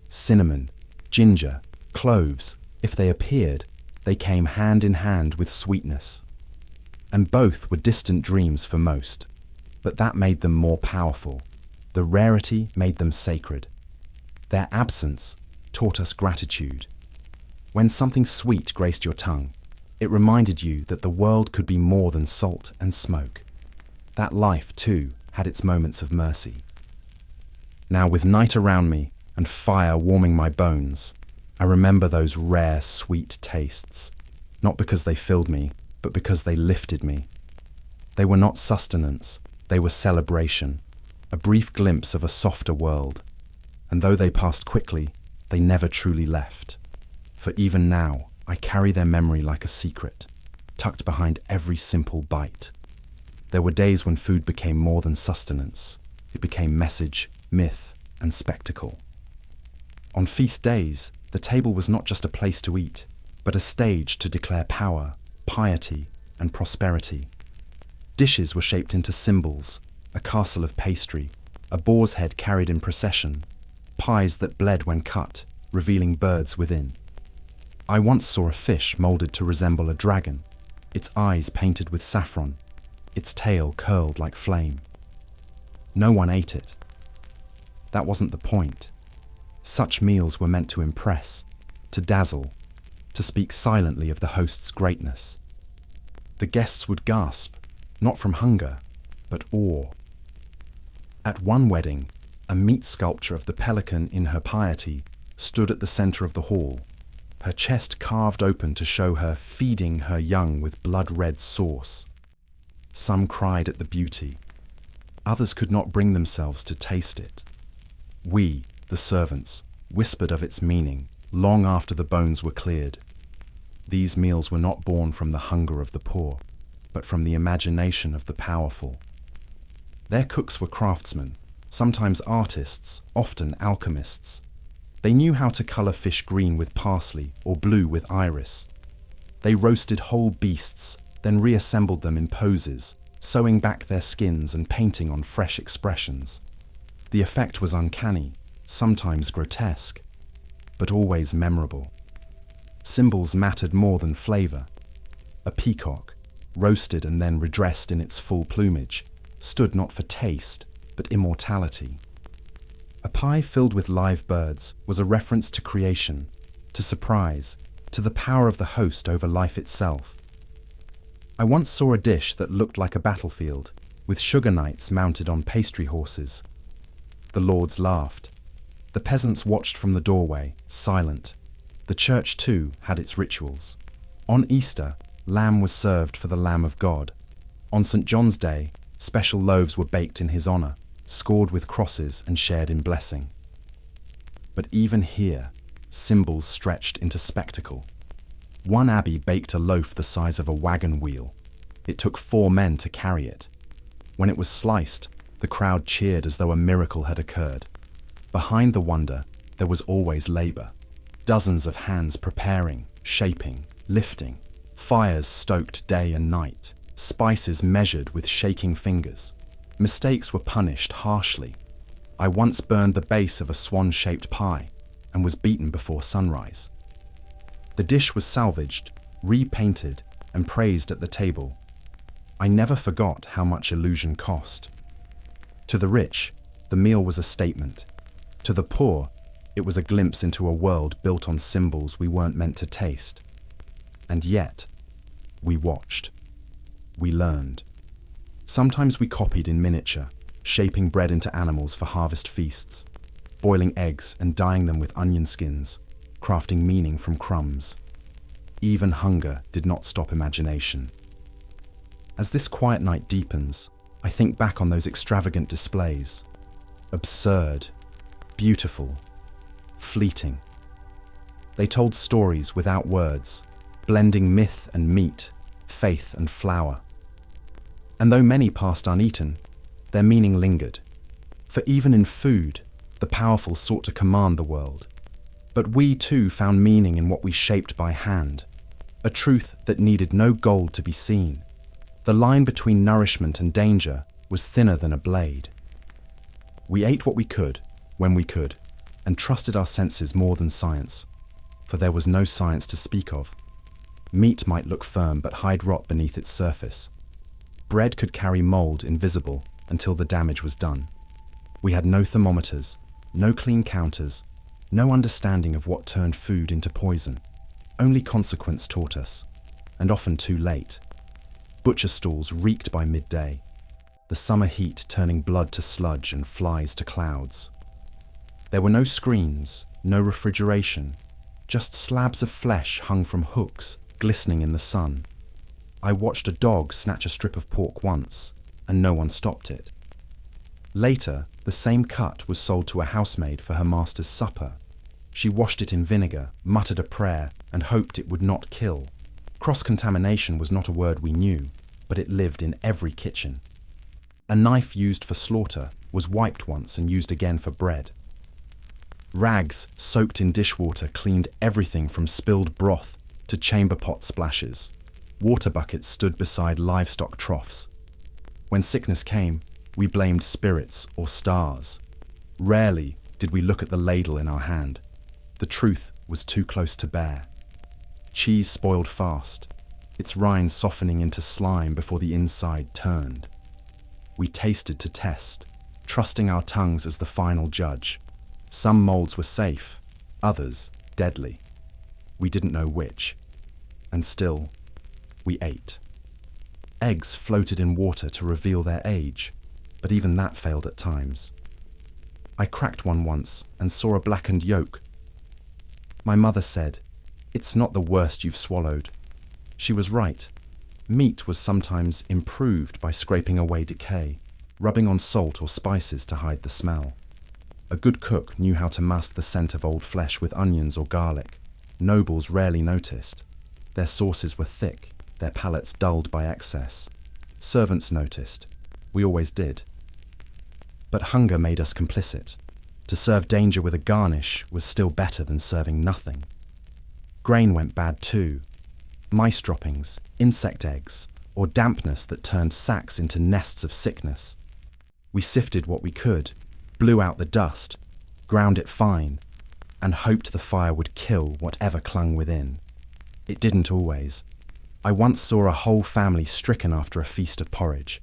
Cinnamon, ginger, cloves, if they appeared, they came hand in hand with sweetness. And both were distant dreams for most, but that made them more powerful. The rarity made them sacred. Their absence taught us gratitude. When something sweet graced your tongue, it reminded you that the world could be more than salt and smoke. That life, too, had its moments of mercy. Now, with night around me and fire warming my bones, I remember those rare, sweet tastes, not because they filled me, but because they lifted me. They were not sustenance, they were celebration, a brief glimpse of a softer world. And though they passed quickly, they never truly left. For even now, I carry their memory like a secret, tucked behind every simple bite. There were days when food became more than sustenance. It became message, myth, and spectacle. On feast days, the table was not just a place to eat, but a stage to declare power, piety, and prosperity. Dishes were shaped into symbols, a castle of pastry, a boar's head carried in procession, pies that bled when cut, revealing birds within. I once saw a fish molded to resemble a dragon, its eyes painted with saffron, its tail curled like flame. No one ate it. That wasn't the point. Such meals were meant to impress, to dazzle, to speak silently of the host's greatness. The guests would gasp, not from hunger, but awe. At one wedding, a meat sculpture of the pelican in her piety stood at the center of the hall, her chest carved open to show her feeding her young with blood-red sauce. Some cried at the beauty. Others could not bring themselves to taste it. We, the servants, whispered of its meaning long after the bones were cleared. These meals were not born from the hunger of the poor, but from the imagination of the powerful. Their cooks were craftsmen, sometimes artists, often alchemists. They knew how to color fish green with parsley or blue with iris. They roasted whole beasts, then reassembled them in poses, sewing back their skins and painting on fresh expressions. The effect was uncanny, sometimes grotesque, but always memorable. Symbols mattered more than flavor. A peacock, roasted and then redressed in its full plumage, stood not for taste, but immortality. A pie filled with live birds was a reference to creation, to surprise, to the power of the host over life itself. I once saw a dish that looked like a battlefield, with sugar knights mounted on pastry horses. The lords laughed. The peasants watched from the doorway, silent. The church, too, had its rituals. On Easter, lamb was served for the Lamb of God. On St. John's Day, special loaves were baked in his honor, scored with crosses and shared in blessing. But even here, symbols stretched into spectacle. One abbey baked a loaf the size of a wagon wheel. It took 4 men to carry it. When it was sliced, the crowd cheered as though a miracle had occurred. Behind the wonder, there was always labor. Dozens of hands preparing, shaping, lifting. Fires stoked day and night. Spices measured with shaking fingers. Mistakes were punished harshly. I once burned the base of a swan-shaped pie and was beaten before sunrise. The dish was salvaged, repainted, and praised at the table. I never forgot how much illusion cost. To the rich, the meal was a statement. To the poor, it was a glimpse into a world built on symbols we weren't meant to taste. And yet, we watched. We learned. Sometimes we copied in miniature, shaping bread into animals for harvest feasts, boiling eggs and dyeing them with onion skins, crafting meaning from crumbs. Even hunger did not stop imagination. As this quiet night deepens, I think back on those extravagant displays. Absurd, beautiful, fleeting. They told stories without words, blending myth and meat, faith and flour. And though many passed uneaten, their meaning lingered. For even in food, the powerful sought to command the world. But we too found meaning in what we shaped by hand, a truth that needed no gold to be seen. The line between nourishment and danger was thinner than a blade. We ate what we could, when we could, and trusted our senses more than science, for there was no science to speak of. Meat might look firm but hide rot beneath its surface. Bread could carry mold invisible until the damage was done. We had no thermometers, no clean counters, no understanding of what turned food into poison. Only consequence taught us, and often too late. Butcher stalls reeked by midday, the summer heat turning blood to sludge and flies to clouds. There were no screens, no refrigeration, just slabs of flesh hung from hooks, glistening in the sun. I watched a dog snatch a strip of pork once, and no one stopped it. Later, the same cut was sold to a housemaid for her master's supper. She washed it in vinegar, muttered a prayer, and hoped it would not kill. Cross-contamination was not a word we knew, but it lived in every kitchen. A knife used for slaughter was wiped once and used again for bread. Rags soaked in dishwater cleaned everything from spilled broth to chamber pot splashes. Water buckets stood beside livestock troughs. When sickness came, we blamed spirits or stars. Rarely did we look at the ladle in our hand. The truth was too close to bear. Cheese spoiled fast, its rind softening into slime before the inside turned. We tasted to test, trusting our tongues as the final judge. Some molds were safe, others deadly. We didn't know which. And still, we ate. Eggs floated in water to reveal their age. but even that failed at times. I cracked one once and saw a blackened yolk. My mother said, "It's not the worst you've swallowed." She was right. Meat was sometimes improved by scraping away decay, rubbing on salt or spices to hide the smell. A good cook knew how to mask the scent of old flesh with onions or garlic. Nobles rarely noticed. Their sauces were thick, their palates dulled by excess. Servants noticed. We always did. But hunger made us complicit. To serve danger with a garnish was still better than serving nothing. Grain went bad too. Mice droppings, insect eggs, or dampness that turned sacks into nests of sickness. We sifted what we could, blew out the dust, ground it fine, and hoped the fire would kill whatever clung within. It didn't always. I once saw a whole family stricken after a feast of porridge.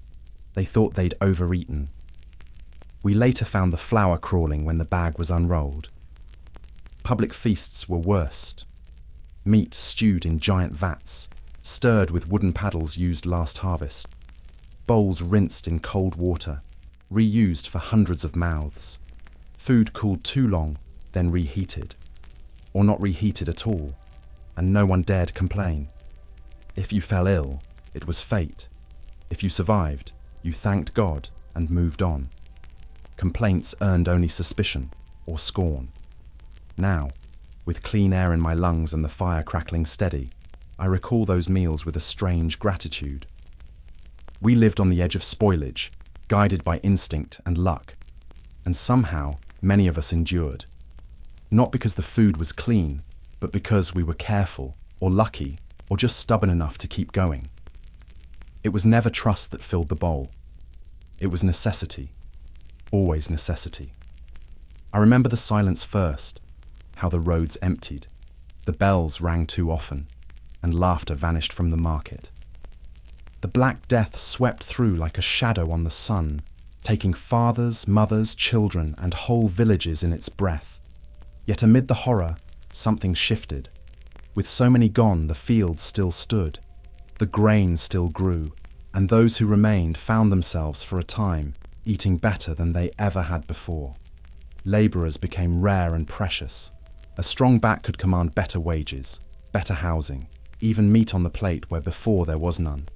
They thought they'd overeaten. We later found the flour crawling when the bag was unrolled. Public feasts were worst. Meat stewed in giant vats, stirred with wooden paddles used last harvest. Bowls rinsed in cold water, reused for hundreds of mouths. Food cooled too long, then reheated. Or not reheated at all, and no one dared complain. If you fell ill, it was fate. If you survived, you thanked God and moved on. Complaints earned only suspicion or scorn. Now, with clean air in my lungs and the fire crackling steady, I recall those meals with a strange gratitude. We lived on the edge of spoilage, guided by instinct and luck, and somehow many of us endured. Not because the food was clean, but because we were careful, or lucky, or just stubborn enough to keep going. It was never trust that filled the bowl. It was necessity. Always necessity. I remember the silence first, how the roads emptied, the bells rang too often, and laughter vanished from the market. The Black Death swept through like a shadow on the sun, taking fathers, mothers, children, and whole villages in its breath. Yet amid the horror, something shifted. With so many gone, the fields still stood, the grain still grew, and those who remained found themselves for a time eating better than they ever had before. Labourers became rare and precious. A strong back could command better wages, better housing, even meat on the plate where before there was none.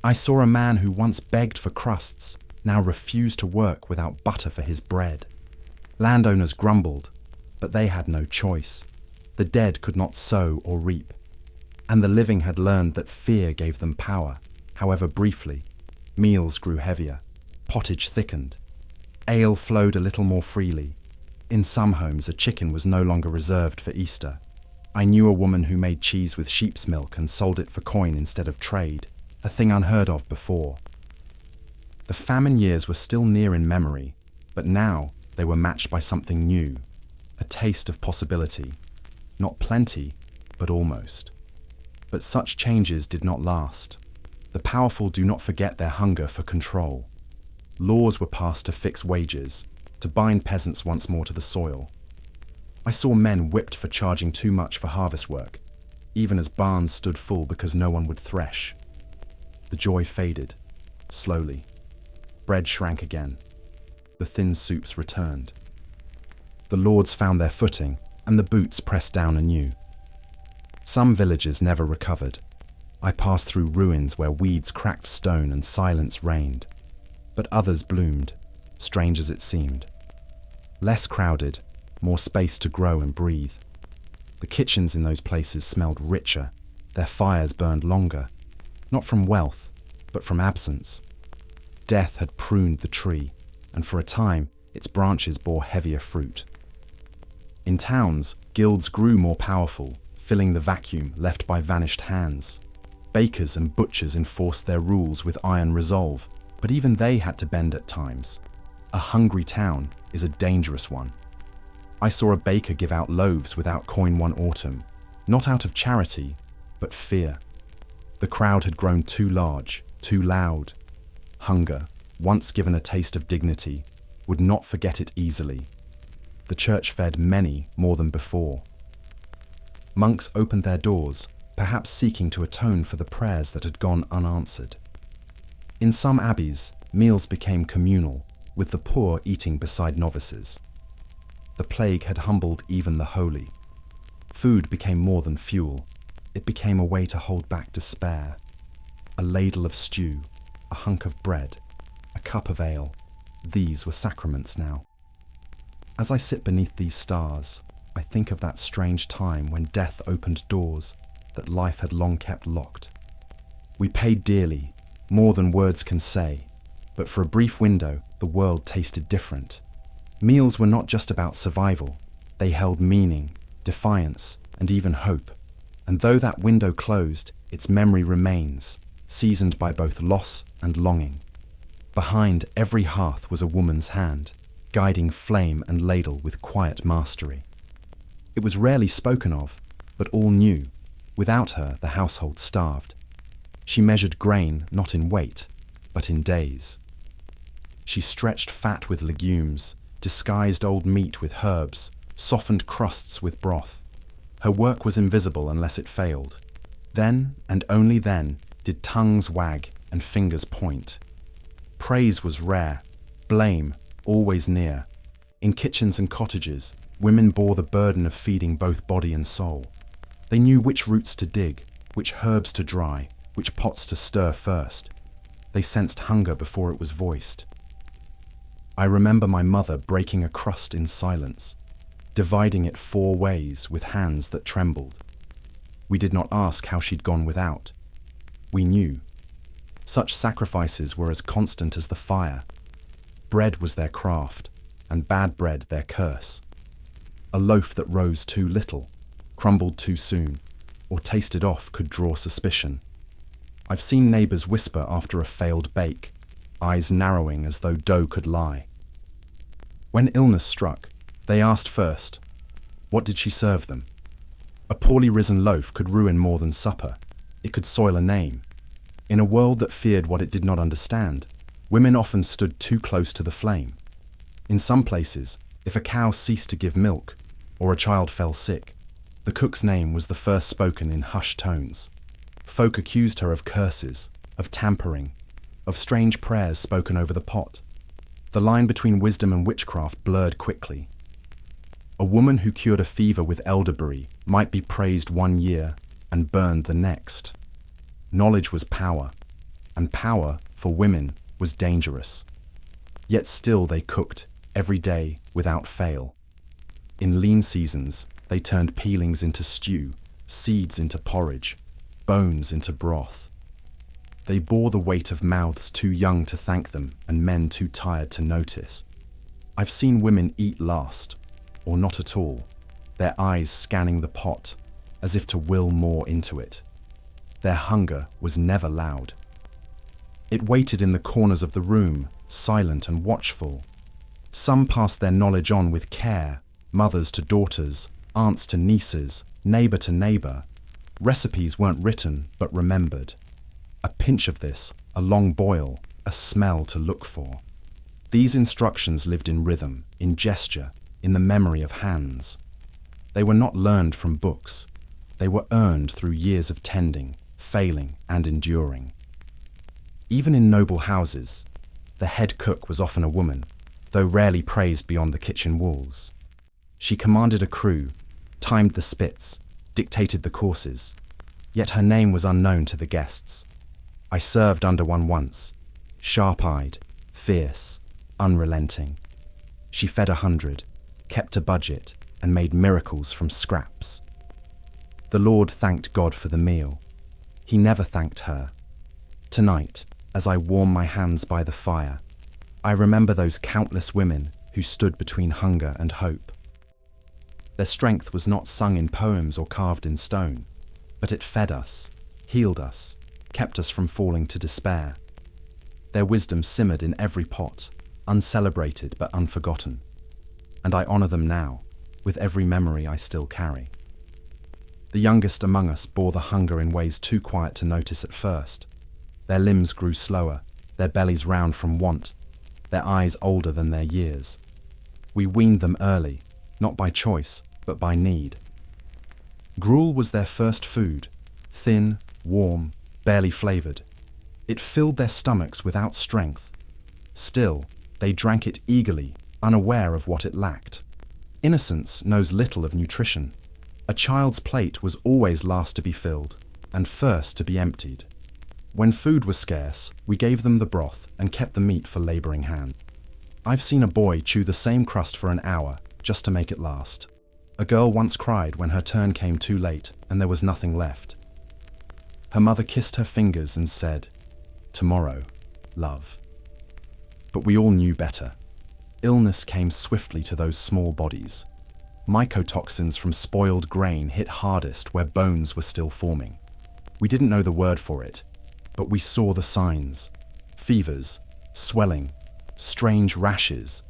I saw a man who once begged for crusts, now refused to work without butter for his bread. Landowners grumbled, but they had no choice. The dead could not sow or reap, and the living had learned that fear gave them power, however briefly. Meals grew heavier, pottage thickened, ale flowed a little more freely. In some homes, a chicken was no longer reserved for Easter. I knew a woman who made cheese with sheep's milk and sold it for coin instead of trade, a thing unheard of before. The famine years were still near in memory, but now they were matched by something new, a taste of possibility. Not plenty, but almost. But such changes did not last. The powerful do not forget their hunger for control. Laws were passed to fix wages, to bind peasants once more to the soil. I saw men whipped for charging too much for harvest work, even as barns stood full because no one would thresh. The joy faded, slowly. Bread shrank again. The thin soups returned. The lords found their footing, and the boots pressed down anew. Some villages never recovered. I passed through ruins where weeds cracked stone and silence reigned. But others bloomed, strange as it seemed. Less crowded, more space to grow and breathe. The kitchens in those places smelled richer, their fires burned longer, not from wealth, but from absence. Death had pruned the tree, and for a time its branches bore heavier fruit. In towns, guilds grew more powerful, filling the vacuum left by vanished hands. Bakers and butchers enforced their rules with iron resolve, but even they had to bend at times. A hungry town is a dangerous one. I saw a baker give out loaves without coin one autumn, not out of charity, but fear. The crowd had grown too large, too loud. Hunger, once given a taste of dignity, would not forget it easily. The church fed many more than before. Monks opened their doors, perhaps seeking to atone for the prayers that had gone unanswered. In some abbeys, Meals became communal, with the poor eating beside novices. The plague had humbled even the holy. Food became more than fuel. It became a way to hold back despair. A ladle of stew, a hunk of bread, a cup of ale, these were sacraments now. As I sit beneath these stars, I think of that strange time when death opened doors that life had long kept locked. We paid dearly, more than words can say, but for a brief window, the world tasted different. Meals were not just about survival. They held meaning, defiance, and even hope. And though that window closed, its memory remains, seasoned by both loss and longing. Behind every hearth was a woman's hand, guiding flame and ladle with quiet mastery. It was rarely spoken of, but all knew. Without her, the household starved. She measured grain not in weight, but in days. She stretched fat with legumes, disguised old meat with herbs, softened crusts with broth. Her work was invisible unless it failed. Then, and only then, did tongues wag and fingers point. Praise was rare, blame always near. In kitchens and cottages, women bore the burden of feeding both body and soul. They knew which roots to dig, which herbs to dry, which pots to stir first. They sensed hunger before it was voiced. I remember my mother breaking a crust in silence, dividing it 4 ways with hands that trembled. We did not ask how she'd gone without. We knew. Such sacrifices were as constant as the fire. Bread was their craft, and bad bread their curse. A loaf that rose too little, crumbled too soon, or tasted off could draw suspicion. I've seen neighbours whisper after a failed bake, eyes narrowing as though dough could lie. When illness struck, they asked first, what did she serve them? A poorly risen loaf could ruin more than supper. It could soil a name. In a world that feared what it did not understand, women often stood too close to the flame. In some places, if a cow ceased to give milk, or a child fell sick, the cook's name was the first spoken in hushed tones. Folk accused her of curses, of tampering, of strange prayers spoken over the pot. The line between wisdom and witchcraft blurred quickly. A woman who cured a fever with elderberry might be praised 1 year and burned the next. Knowledge was power, and power, for women, was dangerous. Yet still they cooked, every day, without fail. In lean seasons, they turned peelings into stew, seeds into porridge, bones into broth. They bore the weight of mouths too young to thank them and men too tired to notice. I've seen women eat last, or not at all, their eyes scanning the pot, as if to will more into it. Their hunger was never loud. It waited in the corners of the room, silent and watchful. Some passed their knowledge on with care, mothers to daughters, aunts to nieces, neighbour to neighbour. Recipes weren't written, but remembered. A pinch of this, a long boil, a smell to look for. These instructions lived in rhythm, in gesture, in the memory of hands. They were not learned from books. They were earned through years of tending, failing, and enduring. Even in noble houses, the head cook was often a woman, though rarely praised beyond the kitchen walls. She commanded a crew, timed the spits, dictated the courses, yet her name was unknown to the guests. I served under one once, sharp-eyed, fierce, unrelenting. She fed 100, kept a budget, and made miracles from scraps. The Lord thanked God for the meal. He never thanked her. Tonight, as I warm my hands by the fire, I remember those countless women who stood between hunger and hope. Their strength was not sung in poems or carved in stone, but it fed us, healed us, kept us from falling to despair. Their wisdom simmered in every pot, uncelebrated but unforgotten. And I honour them now, with every memory I still carry. The youngest among us bore the hunger in ways too quiet to notice at first. Their limbs grew slower, their bellies round from want, their eyes older than their years. We weaned them early, not by choice, but by need. Gruel was their first food, thin, warm, barely flavoured. It filled their stomachs without strength, Still, they drank it eagerly, unaware of what it lacked. Innocence knows little of nutrition. A child's plate was always last to be filled, and first to be emptied. When food was scarce, we gave them the broth and kept the meat for laboring hands. I've seen a boy chew the same crust for an hour, just to make it last. A girl once cried when her turn came too late and there was nothing left. Her mother kissed her fingers and said, "Tomorrow, love." But we all knew better. Illness came swiftly to those small bodies. Mycotoxins from spoiled grain hit hardest where bones were still forming. We didn't know the word for it, but we saw the signs: fevers, swelling, strange rashes,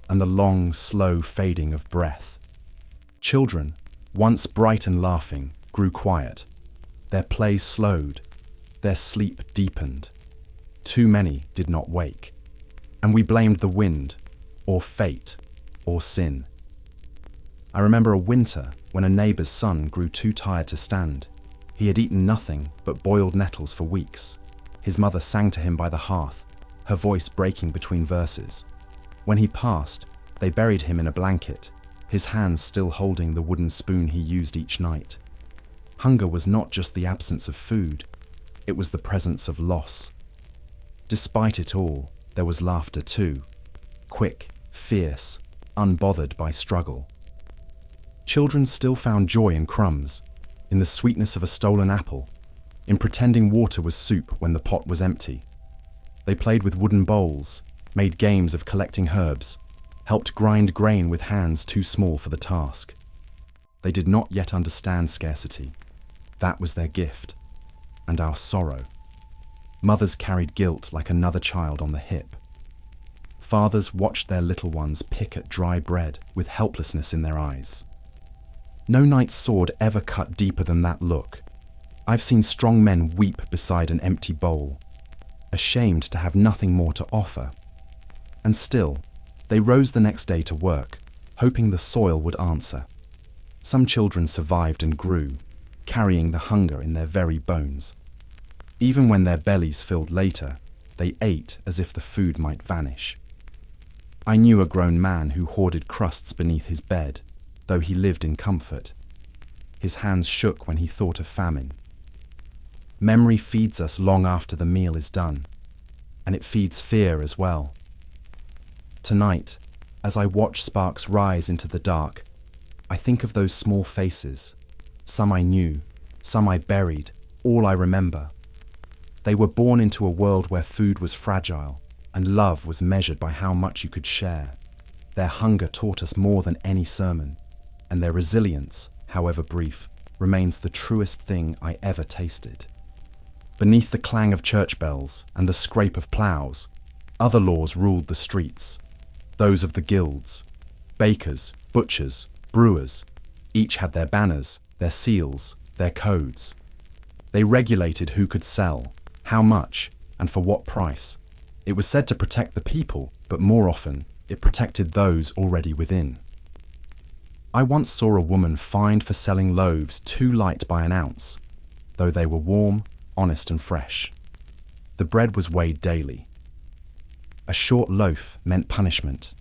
and the long, slow fading of breath. Children, once bright and laughing, grew quiet. Their play slowed, their sleep deepened. Too many did not wake, and we blamed the wind, or fate, or sin. I remember a winter when a neighbour's son grew too tired to stand. He had eaten nothing but boiled nettles for weeks. His mother sang to him by the hearth, her voice breaking between verses. When he passed, they buried him in a blanket, his hands still holding the wooden spoon he used each night. Hunger was not just the absence of food, it was the presence of loss. Despite it all, there was laughter too, quick, fierce, unbothered by struggle. Children still found joy in crumbs, in the sweetness of a stolen apple, in pretending water was soup when the pot was empty. They played with wooden bowls, made games of collecting herbs, helped grind grain with hands too small for the task. They did not yet understand scarcity. That was their gift, and our sorrow. Mothers carried guilt like another child on the hip. Fathers watched their little ones pick at dry bread with helplessness in their eyes. No knight's sword ever cut deeper than that look. I've seen strong men weep beside an empty bowl, ashamed to have nothing more to offer. And still, they rose the next day to work, hoping the soil would answer. Some children survived and grew, carrying the hunger in their very bones. Even when their bellies filled later, they ate as if the food might vanish. I knew a grown man who hoarded crusts beneath his bed, though he lived in comfort. His hands shook when he thought of famine. Memory feeds us long after the meal is done, and it feeds fear as well. Tonight, as I watch sparks rise into the dark, I think of those small faces. Some I knew, some I buried, all I remember. They were born into a world where food was fragile, and love was measured by how much you could share. Their hunger taught us more than any sermon, and their resilience, however brief, remains the truest thing I ever tasted. Beneath the clang of church bells and the scrape of ploughs, other laws ruled the streets. Those of the guilds, bakers, butchers, brewers, each had their banners, their seals, their codes. They regulated who could sell, how much, and for what price. It was said to protect the people, but more often, it protected those already within. I once saw a woman fined for selling loaves too light by an ounce, though they were warm, honest and fresh. The bread was weighed daily. A short loaf meant punishment.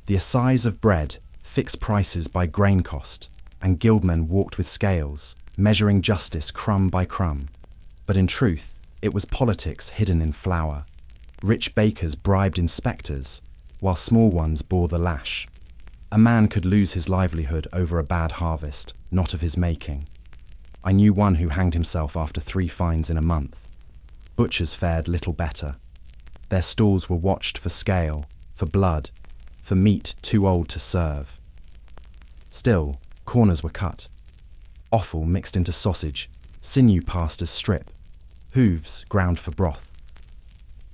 The assize of bread fixed prices by grain cost, and guildmen walked with scales, measuring justice crumb by crumb. But in truth, it was politics hidden in flour. Rich bakers bribed inspectors, while small ones bore the lash. A man could lose his livelihood over a bad harvest, not of his making. I knew one who hanged himself after 3 fines in a month. Butchers fared little better. Their stalls were watched for scale, for blood, for meat too old to serve. Still, corners were cut. Offal mixed into sausage, sinew passed as strip, hooves ground for broth.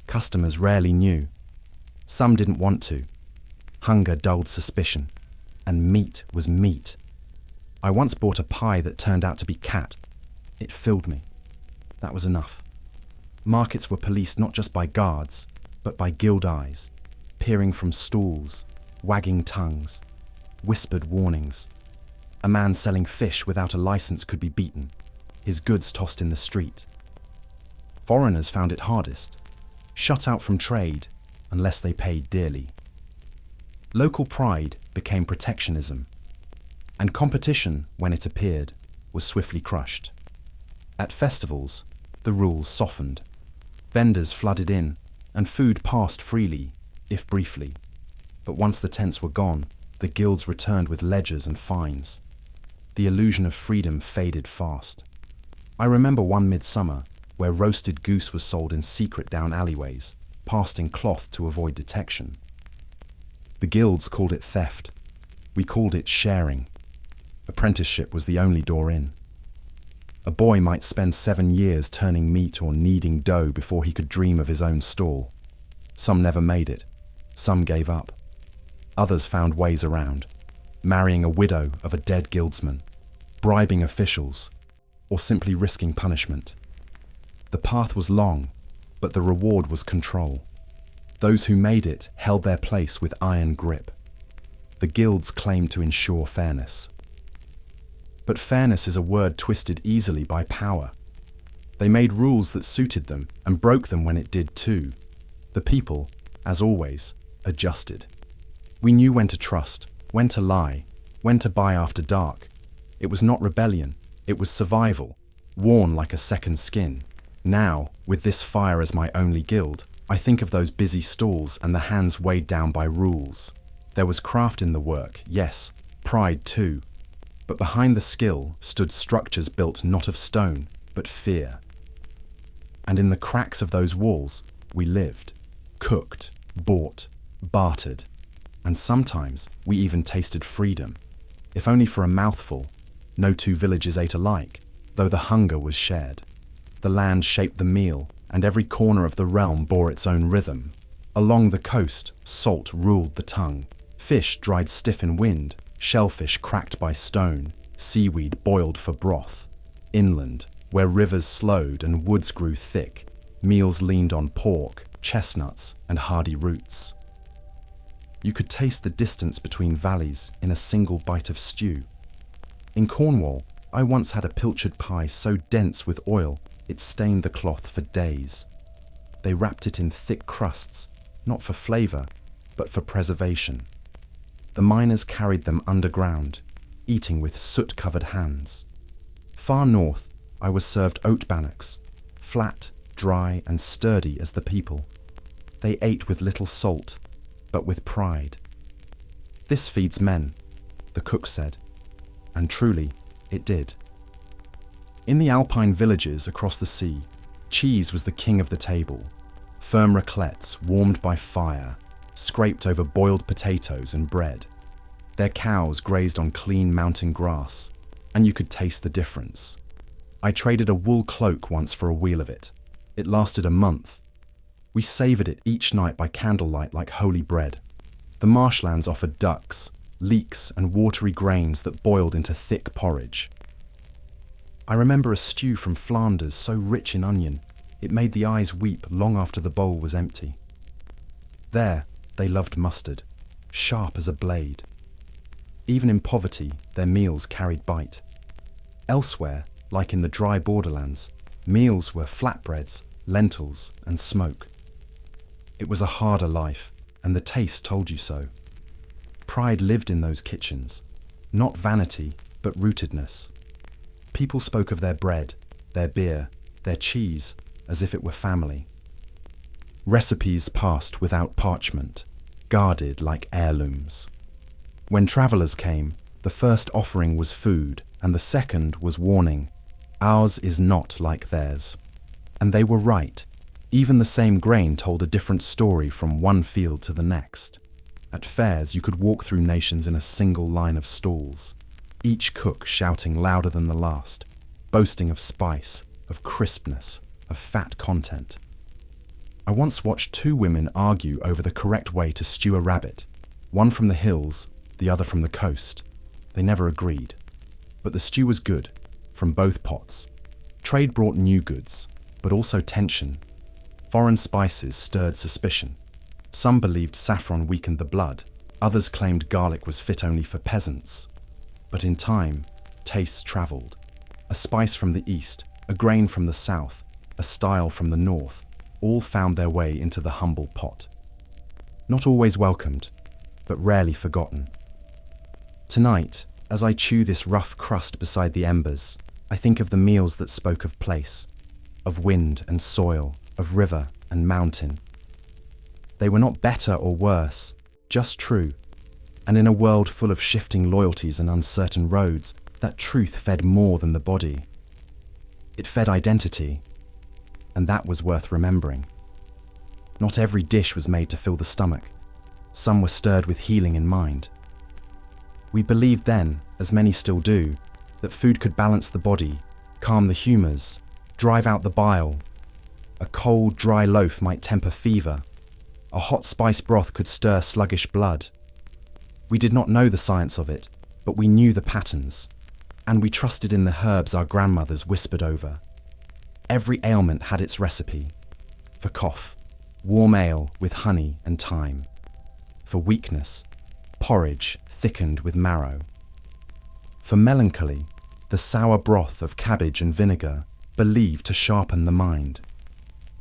Customers rarely knew. Some didn't want to. Hunger dulled suspicion, and meat was meat. I once bought a pie that turned out to be cat. It filled me. That was enough. Markets were policed not just by guards, but by guild eyes, peering from stalls, wagging tongues, whispered warnings. A man selling fish without a license could be beaten, his goods tossed in the street. Foreigners found it hardest. Shut out from trade, unless they paid dearly. Local pride became protectionism, and competition, when it appeared, was swiftly crushed. At festivals, the rules softened. Vendors flooded in, and food passed freely, if briefly. But once the tents were gone, the guilds returned with ledgers and fines. The illusion of freedom faded fast. I remember one midsummer where roasted goose was sold in secret down alleyways, passed in cloth to avoid detection. The guilds called it theft. We called it sharing. Apprenticeship was the only door in. A boy might spend 7 years turning meat or kneading dough before he could dream of his own stall. Some never made it. Some gave up. Others found ways around, marrying a widow of a dead guildsman, bribing officials, or simply risking punishment. The path was long, but the reward was control. Those who made it held their place with iron grip. The guilds claimed to ensure fairness. But fairness is a word twisted easily by power. They made rules that suited them and broke them when it did too. The people, as always, adjusted. We knew when to trust, when to lie, when to buy after dark. It was not rebellion, it was survival, worn like a second skin. Now, with this fire as my only guild, I think of those busy stalls and the hands weighed down by rules. There was craft in the work, yes, pride too. But behind the skill stood structures built not of stone, but fear. And in the cracks of those walls, we lived, cooked, bought, bartered. And sometimes we even tasted freedom. If only for a mouthful, no two villages ate alike, though the hunger was shared. The land shaped the meal, and every corner of the realm bore its own rhythm. Along the coast, salt ruled the tongue. Fish dried stiff in wind, shellfish cracked by stone, seaweed boiled for broth. Inland, where rivers slowed and woods grew thick, meals leaned on pork, chestnuts, and hardy roots. You could taste the distance between valleys in a single bite of stew. In Cornwall, I once had a pilchard pie so dense with oil it stained the cloth for days. They wrapped it in thick crusts, not for flavour, but for preservation. The miners carried them underground, eating with soot-covered hands. Far north, I was served oat bannocks, flat, dry, and sturdy as the people. They ate with little salt, but with pride. "This feeds men," the cook said, and truly, it did. In the alpine villages across the sea, cheese was the king of the table. Firm raclettes warmed by fire, scraped over boiled potatoes and bread. Their cows grazed on clean mountain grass, and you could taste the difference. I traded a wool cloak once for a wheel of it. It lasted a month. We savoured it each night by candlelight like holy bread. The marshlands offered ducks, leeks, and watery grains that boiled into thick porridge. I remember a stew from Flanders so rich in onion, it made the eyes weep long after the bowl was empty. There, they loved mustard, sharp as a blade. Even in poverty, their meals carried bite. Elsewhere, like in the dry borderlands, meals were flatbreads, lentils, and smoke. It was a harder life, and the taste told you so. Pride lived in those kitchens, not vanity, but rootedness. People spoke of their bread, their beer, their cheese, as if it were family. Recipes passed without parchment, guarded like heirlooms. When travellers came, the first offering was food, and the second was warning. Ours is not like theirs. And they were right. Even the same grain told a different story from one field to the next. At fairs, you could walk through nations in a single line of stalls, each cook shouting louder than the last, boasting of spice, of crispness, of fat content. I once watched 2 women argue over the correct way to stew a rabbit, one from the hills, the other from the coast. They never agreed. But the stew was good, from both pots. Trade brought new goods, but also tension. Foreign spices stirred suspicion. Some believed saffron weakened the blood, others claimed garlic was fit only for peasants. But in time, tastes travelled. A spice from the east, a grain from the south, a style from the north, all found their way into the humble pot. not always welcomed, but rarely forgotten. Tonight, as I chew this rough crust beside the embers, I think of the meals that spoke of place, of wind and soil, of river and mountain. They were not better or worse, just true, and in a world full of shifting loyalties and uncertain roads, that truth fed more than the body. It fed identity, and that was worth remembering. Not every dish was made to fill the stomach. Some were stirred with healing in mind. We believed then, as many still do, that food could balance the body, calm the humours, drive out the bile. A cold, dry loaf might temper fever. A hot spice broth could stir sluggish blood. We did not know the science of it, but we knew the patterns, and we trusted in the herbs our grandmothers whispered over. Every ailment had its recipe. For cough, warm ale with honey and thyme. For weakness, porridge thickened with marrow. For melancholy, the sour broth of cabbage and vinegar, believed to sharpen the mind.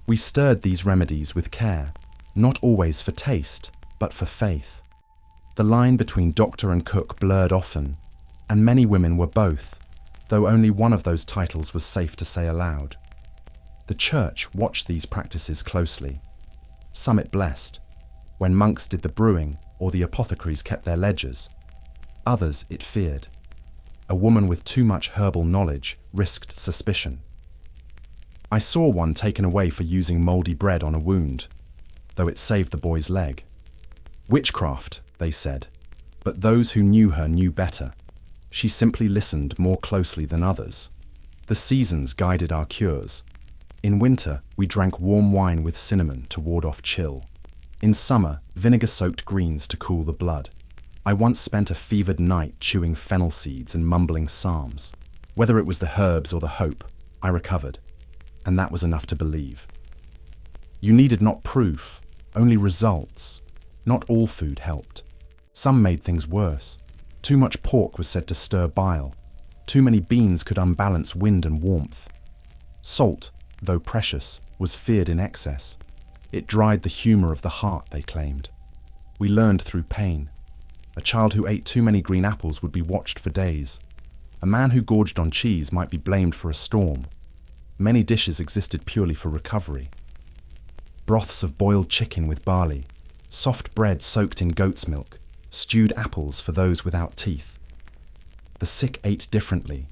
We stirred these remedies with care, not always for taste, but for faith. The line between doctor and cook blurred often, and many women were both, though only one of those titles was safe to say aloud. The church watched these practices closely. Some it blessed, when monks did the brewing or the apothecaries kept their ledgers. Others it feared. A woman with too much herbal knowledge risked suspicion. I saw one taken away for using mouldy bread on a wound, though it saved the boy's leg. Witchcraft, they said, but those who knew her knew better. She simply listened more closely than others. The seasons guided our cures. In winter, we drank warm wine with cinnamon to ward off chill. In summer, vinegar-soaked greens to cool the blood. I once spent a fevered night chewing fennel seeds and mumbling psalms. Whether it was the herbs or the hope, I recovered, and that was enough to believe. You needed not proof, only results. Not all food helped. Some made things worse. Too much pork was said to stir bile. Too many beans could unbalance wind and warmth. Salt, though precious, was feared in excess. It dried the humour of the heart, they claimed. We learned through pain. A child who ate too many green apples would be watched for days. A man who gorged on cheese might be blamed for a storm. Many dishes existed purely for recovery. Broths of boiled chicken with barley, soft bread soaked in goat's milk, stewed apples for those without teeth. The sick ate differently,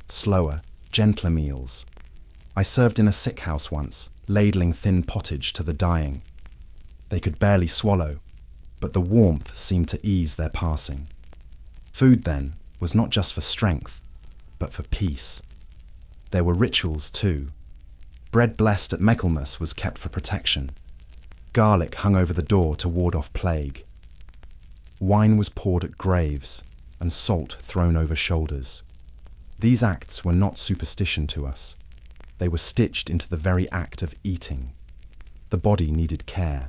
slower, gentler meals. I served in a sick house once, ladling thin pottage to the dying. They could barely swallow, but the warmth seemed to ease their passing. Food, then, was not just for strength, but for peace. There were rituals, too. Bread blessed at Michaelmas was kept for protection. Garlic hung over the door to ward off plague. Wine was poured at graves, and salt thrown over shoulders. These acts were not superstition to us. They were stitched into the very act of eating. The body needed care,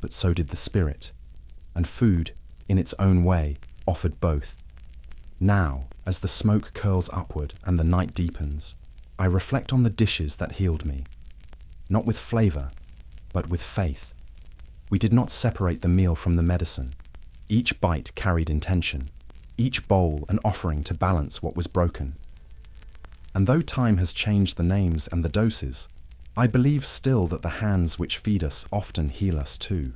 but so did the spirit, and food, in its own way, offered both. Now, as the smoke curls upward and the night deepens, I reflect on the dishes that healed me, not with flavour, but with faith. We did not separate the meal from the medicine. Each bite carried intention, each bowl an offering to balance what was broken. And though time has changed the names and the doses, I believe still that the hands which feed us often heal us too,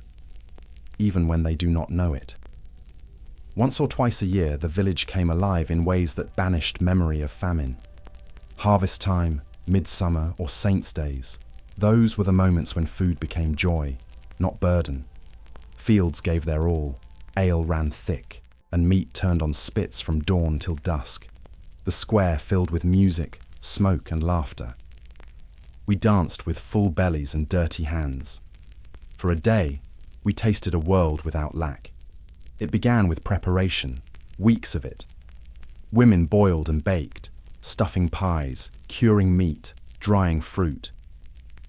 even when they do not know it. Once or twice a year, the village came alive in ways that banished memory of famine. Harvest time, midsummer, or saints' days, those were the moments when food became joy, not burden. Fields gave their all, ale ran thick, and meat turned on spits from dawn till dusk. The square filled with music, smoke, and laughter. We danced with full bellies and dirty hands. For a day, we tasted a world without lack. It began with preparation, weeks of it. Women boiled and baked, stuffing pies, curing meat, drying fruit.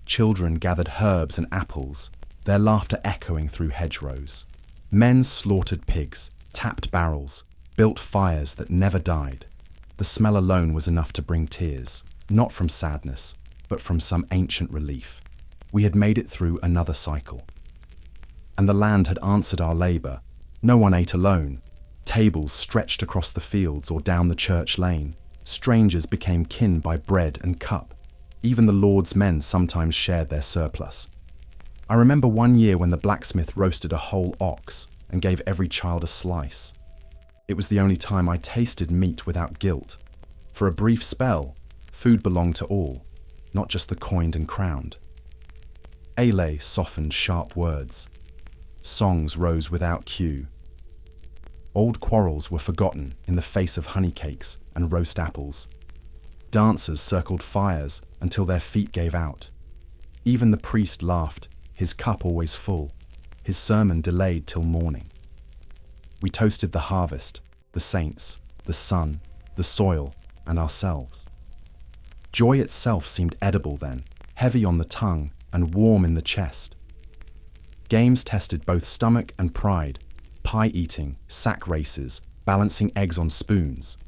Children gathered herbs and apples, their laughter echoing through hedgerows. Men slaughtered pigs, tapped barrels, built fires that never died. The smell alone was enough to bring tears, not from sadness, but from some ancient relief. We had made it through another cycle. and the land had answered our labour. No one ate alone. Tables stretched across the fields or down the church lane. Strangers became kin by bread and cup. Even the Lord's men sometimes shared their surplus. I remember one year when the blacksmith roasted a whole ox and gave every child a slice. It was the only time I tasted meat without guilt. For a brief spell, food belonged to all, not just the coined and crowned. Ale softened sharp words. Songs rose without cue. Old quarrels were forgotten in the face of honey cakes and roast apples. Dancers circled fires until their feet gave out. Even the priest laughed, his cup always full, his sermon delayed till morning. We toasted the harvest, the saints, the sun, the soil, and ourselves. Joy itself seemed edible then, heavy on the tongue and warm in the chest. Games tested both stomach and pride, pie eating, sack races, balancing eggs on spoons.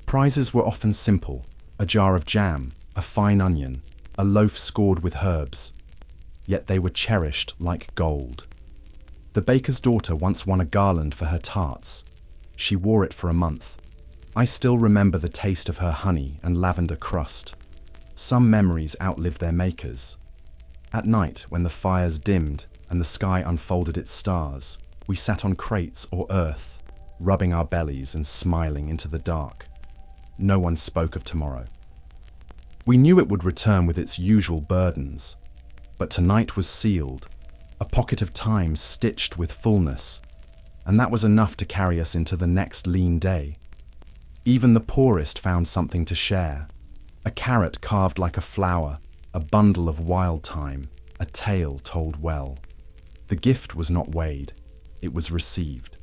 Prizes were often simple: a jar of jam, a fine onion, a loaf scored with herbs. Yet they were cherished like gold. The baker's daughter once won a garland for her tarts. She wore it for a month. I still remember the taste of her honey and lavender crust. Some memories outlived their makers. At night, when the fires dimmed and the sky unfolded its stars, we sat on crates or earth, rubbing our bellies and smiling into the dark. No one spoke of tomorrow. We knew it would return with its usual burdens, but tonight was sealed, a pocket of time stitched with fullness, and that was enough to carry us into the next lean day. Even the poorest found something to share: a carrot carved like a flower, a bundle of wild thyme, a tale told well. The gift was not weighed, it was received.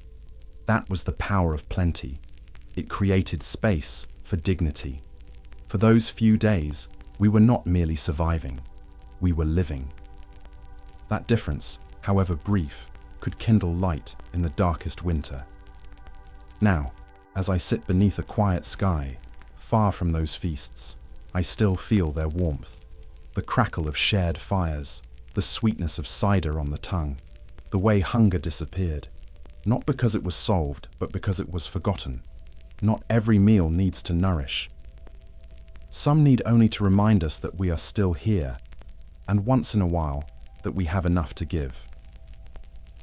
That was the power of plenty. It created space for dignity. For those few days, we were not merely surviving, we were living. That difference, however brief, could kindle light in the darkest winter. Now, as I sit beneath a quiet sky, far from those feasts, I still feel their warmth. The crackle of shared fires, the sweetness of cider on the tongue, the way hunger disappeared, not because it was solved, but because it was forgotten. Not every meal needs to nourish. Some need only to remind us that we are still here, and once in a while, that we have enough to give.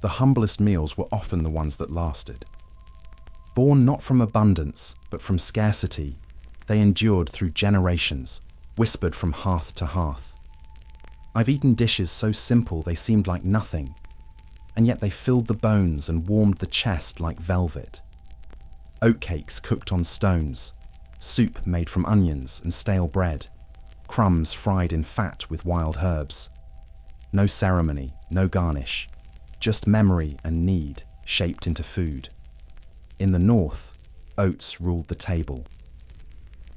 The humblest meals were often the ones that lasted. Born not from abundance, but from scarcity, they endured through generations, whispered from hearth to hearth. I've eaten dishes so simple they seemed like nothing, and yet they filled the bones and warmed the chest like velvet. Oatcakes cooked on stones, soup made from onions and stale bread, crumbs fried in fat with wild herbs. No ceremony, no garnish, just memory and need shaped into food. In the north, oats ruled the table.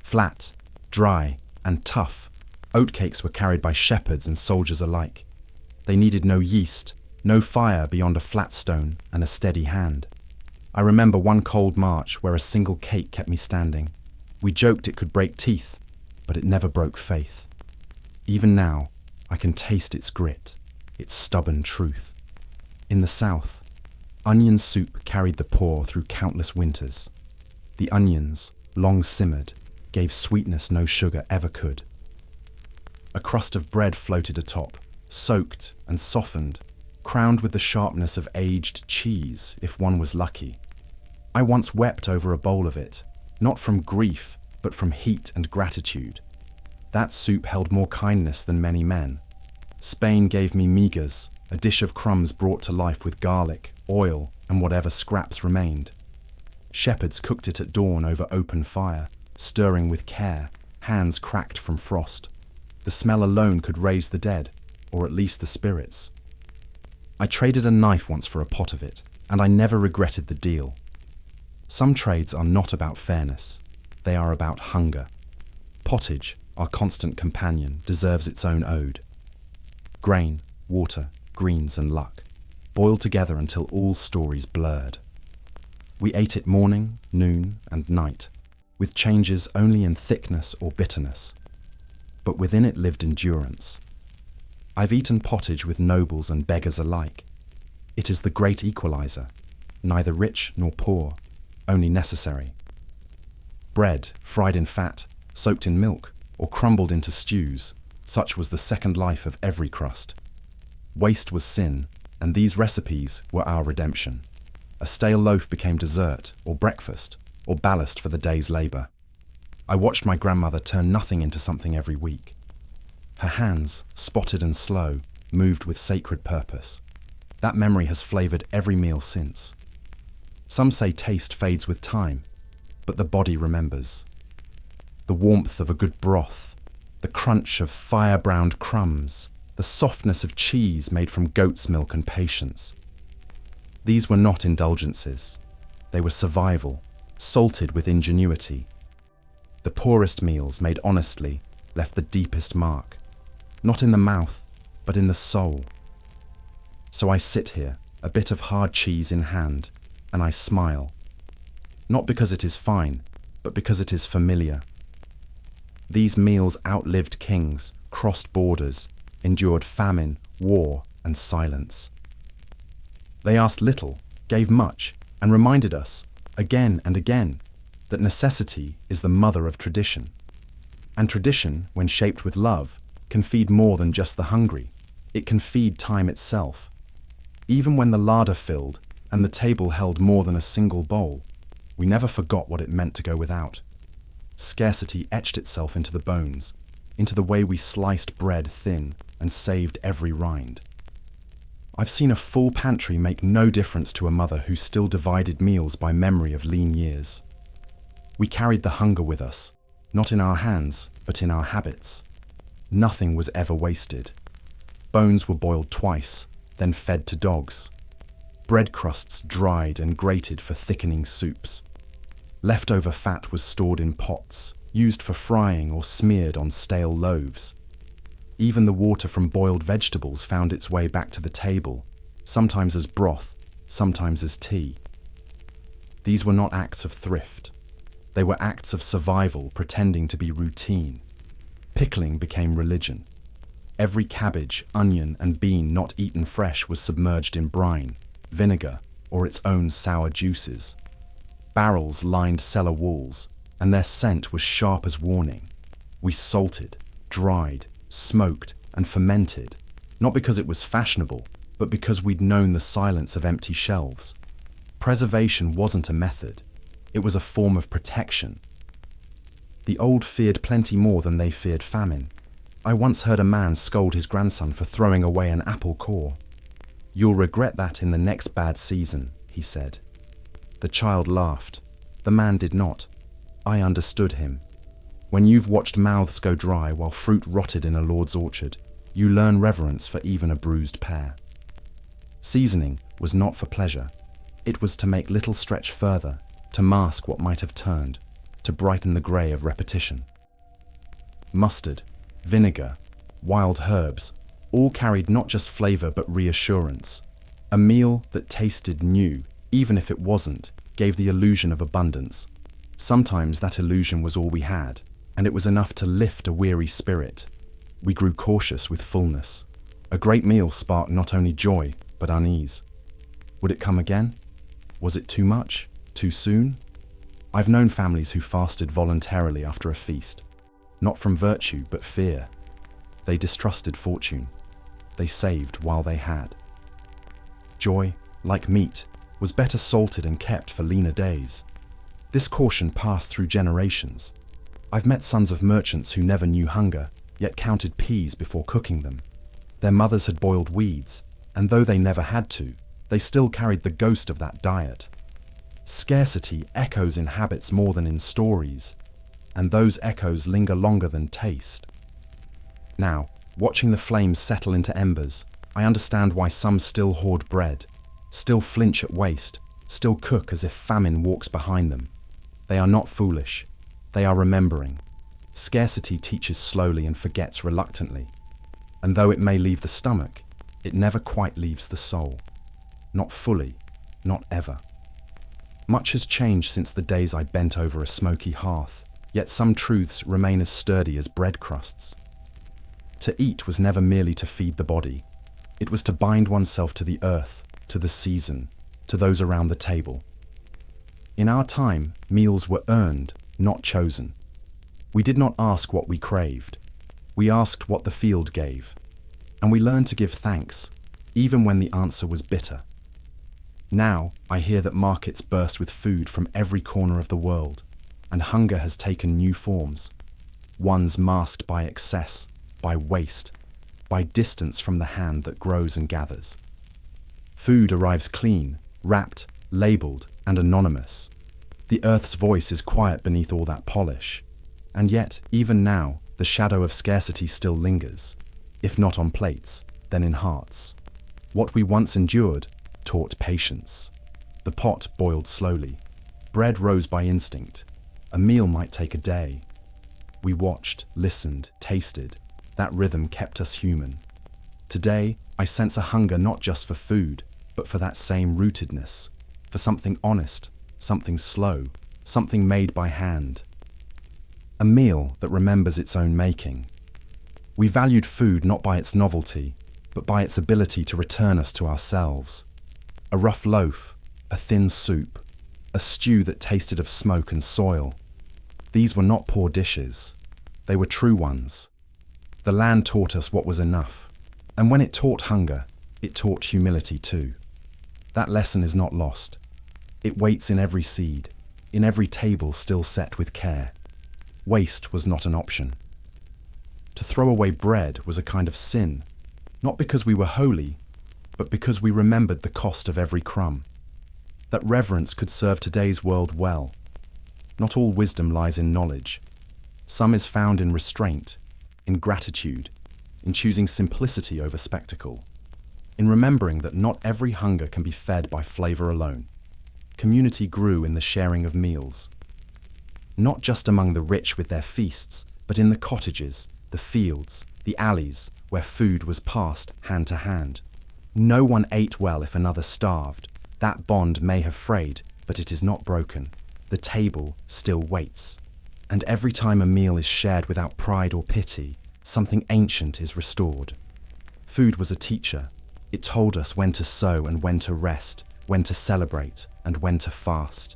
Flat, dry, and tough, oatcakes were carried by shepherds and soldiers alike. They needed no yeast, no fire beyond a flat stone and a steady hand. I remember one cold March where a single cake kept me standing. We joked it could break teeth, but it never broke faith. Even now, I can taste its grit, its stubborn truth. In the south, onion soup carried the poor through countless winters. The onions, long simmered, gave sweetness no sugar ever could. A crust of bread floated atop, soaked and softened, crowned with the sharpness of aged cheese if one was lucky. I once wept over a bowl of it, not from grief, but from heat and gratitude. That soup held more kindness than many men. Spain gave me migas, a dish of crumbs brought to life with garlic, oil, and whatever scraps remained. Shepherds cooked it at dawn over open fire, stirring with care, hands cracked from frost. The smell alone could raise the dead, or at least the spirits. I traded a knife once for a pot of it, and I never regretted the deal. Some trades are not about fairness, they are about hunger. Pottage, our constant companion, deserves its own ode. Grain, water, greens and luck, boiled together until all stories blurred. We ate it morning, noon and night, with changes only in thickness or bitterness. But within it lived endurance. I've eaten pottage with nobles and beggars alike. It is the great equalizer, neither rich nor poor, only necessary. Bread, fried in fat, soaked in milk, or crumbled into stews, such was the second life of every crust. Waste was sin, and these recipes were our redemption. A stale loaf became dessert, or breakfast, or ballast for the day's labor. I watched my grandmother turn nothing into something every week. Her hands, spotted and slow, moved with sacred purpose. That memory has flavored every meal since. Some say taste fades with time, but the body remembers. The warmth of a good broth, the crunch of fire-browned crumbs, the softness of cheese made from goat's milk and patience. These were not indulgences. They were survival, salted with ingenuity. The poorest meals made honestly left the deepest mark, not in the mouth, but in the soul. So I sit here, a bit of hard cheese in hand, and I smile. Not because it is fine, but because it is familiar. These meals outlived kings, crossed borders, endured famine, war, and silence. They asked little, gave much, and reminded us, again and again, that necessity is the mother of tradition. And tradition, when shaped with love, can feed more than just the hungry. It can feed time itself. Even when the larder filled and the table held more than a single bowl, we never forgot what it meant to go without. Scarcity etched itself into the bones, into the way we sliced bread thin and saved every rind. I've seen a full pantry make no difference to a mother who still divided meals by memory of lean years. We carried the hunger with us, not in our hands, but in our habits. Nothing was ever wasted. Bones were boiled twice, then fed to dogs. Bread crusts dried and grated for thickening soups. Leftover fat was stored in pots, used for frying or smeared on stale loaves. Even the water from boiled vegetables found its way back to the table, sometimes as broth, sometimes as tea. These were not acts of thrift. They were acts of survival pretending to be routine. Pickling became religion. Every cabbage, onion, and bean not eaten fresh was submerged in brine, vinegar, or its own sour juices. Barrels lined cellar walls, and their scent was sharp as warning. We salted, dried, smoked, and fermented, not because it was fashionable, but because we'd known the silence of empty shelves. Preservation wasn't a method. It was a form of protection. The old feared plenty more than they feared famine. I once heard a man scold his grandson for throwing away an apple core. "You'll regret that in the next bad season," he said. The child laughed. The man did not. I understood him. When you've watched mouths go dry while fruit rotted in a lord's orchard, you learn reverence for even a bruised pear. Seasoning was not for pleasure. It was to make little stretch further, to mask what might have turned, to brighten the grey of repetition. Mustard, vinegar, wild herbs, all carried not just flavour but reassurance. A meal that tasted new, even if it wasn't, gave the illusion of abundance. Sometimes that illusion was all we had, and it was enough to lift a weary spirit. We grew cautious with fullness. A great meal sparked not only joy, but unease. Would it come again? Was it too much? Too soon? I've known families who fasted voluntarily after a feast, not from virtue, but fear. They distrusted fortune. They saved while they had. Joy, like meat, was better salted and kept for leaner days. This caution passed through generations. I've met sons of merchants who never knew hunger, yet counted peas before cooking them. Their mothers had boiled weeds, and though they never had to, they still carried the ghost of that diet. Scarcity echoes in habits more than in stories, and those echoes linger longer than taste. Now, watching the flames settle into embers, I understand why some still hoard bread, still flinch at waste, still cook as if famine walks behind them. They are not foolish. They are remembering. Scarcity teaches slowly and forgets reluctantly. And though it may leave the stomach, it never quite leaves the soul. Not fully, not ever. Much has changed since the days I bent over a smoky hearth, yet some truths remain as sturdy as bread crusts. To eat was never merely to feed the body. It was to bind oneself to the earth, to to the season, to those around the table. In our time, meals were earned, not chosen. We did not ask what we craved. We asked what the field gave. And we learned to give thanks, even when the answer was bitter. Now, I hear that markets burst with food from every corner of the world, and hunger has taken new forms. Ones masked by excess, by waste, by distance from the hand that grows and gathers. Food arrives clean, wrapped, labeled, and anonymous. The earth's voice is quiet beneath all that polish. And yet, even now, the shadow of scarcity still lingers, if not on plates, then in hearts. What we once endured taught patience. The pot boiled slowly. Bread rose by instinct. A meal might take a day. We watched, listened, tasted. That rhythm kept us human. Today, I sense a hunger not just for food, but for that same rootedness, for something honest, something slow, something made by hand. A meal that remembers its own making. We valued food not by its novelty, but by its ability to return us to ourselves. A rough loaf, a thin soup, a stew that tasted of smoke and soil. These were not poor dishes. They were true ones. The land taught us what was enough. And when it taught hunger, it taught humility too. That lesson is not lost. It waits in every seed, in every table still set with care. Waste was not an option. To throw away bread was a kind of sin, not because we were holy, but because we remembered the cost of every crumb. That reverence could serve today's world well. Not all wisdom lies in knowledge. Some is found in restraint, in gratitude, in choosing simplicity over spectacle, in remembering that not every hunger can be fed by flavor alone. Community grew in the sharing of meals, not just among the rich with their feasts, but in the cottages, the fields, the alleys, where food was passed hand to hand. No one ate well if another starved. That bond may have frayed, but it is not broken. The table still waits. And every time a meal is shared without pride or pity, something ancient is restored. Food was a teacher. It told us when to sow and when to rest, when to celebrate and when to fast.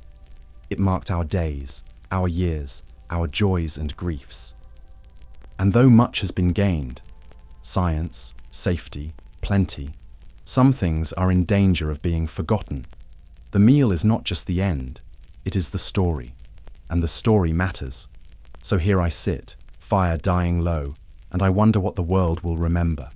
It marked our days, our years, our joys and griefs. And though much has been gained, science, safety, plenty, some things are in danger of being forgotten. The meal is not just the end, it is the story. And the story matters. So here I sit, fire dying low, and I wonder what the world will remember.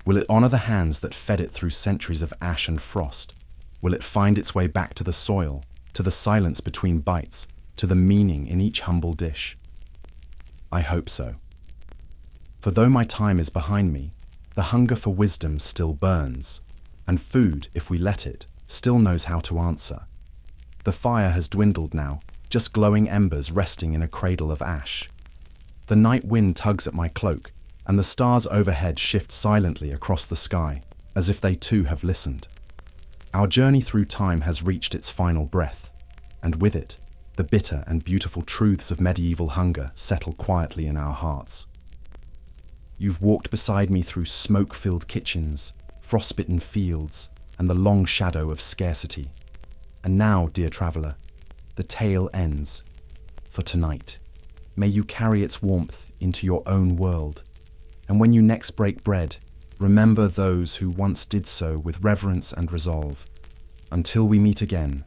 Will it honor the hands that fed it through centuries of ash and frost? Will it find its way back to the soil, to the silence between bites, to the meaning in each humble dish? I hope so. For though my time is behind me, the hunger for wisdom still burns, and food, if we let it, still knows how to answer. The fire has dwindled now, just glowing embers resting in a cradle of ash. The night wind tugs at my cloak, and the stars overhead shift silently across the sky, as if they too have listened. Our journey through time has reached its final breath, and with it, the bitter and beautiful truths of medieval hunger settle quietly in our hearts. You've walked beside me through smoke-filled kitchens, frostbitten fields, and the long shadow of scarcity. And now, dear traveller, the tale ends. For tonight, may you carry its warmth into your own world. And when you next break bread, remember those who once did so with reverence and resolve. Until we meet again,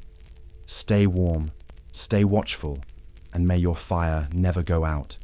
stay warm, stay watchful, and may your fire never go out.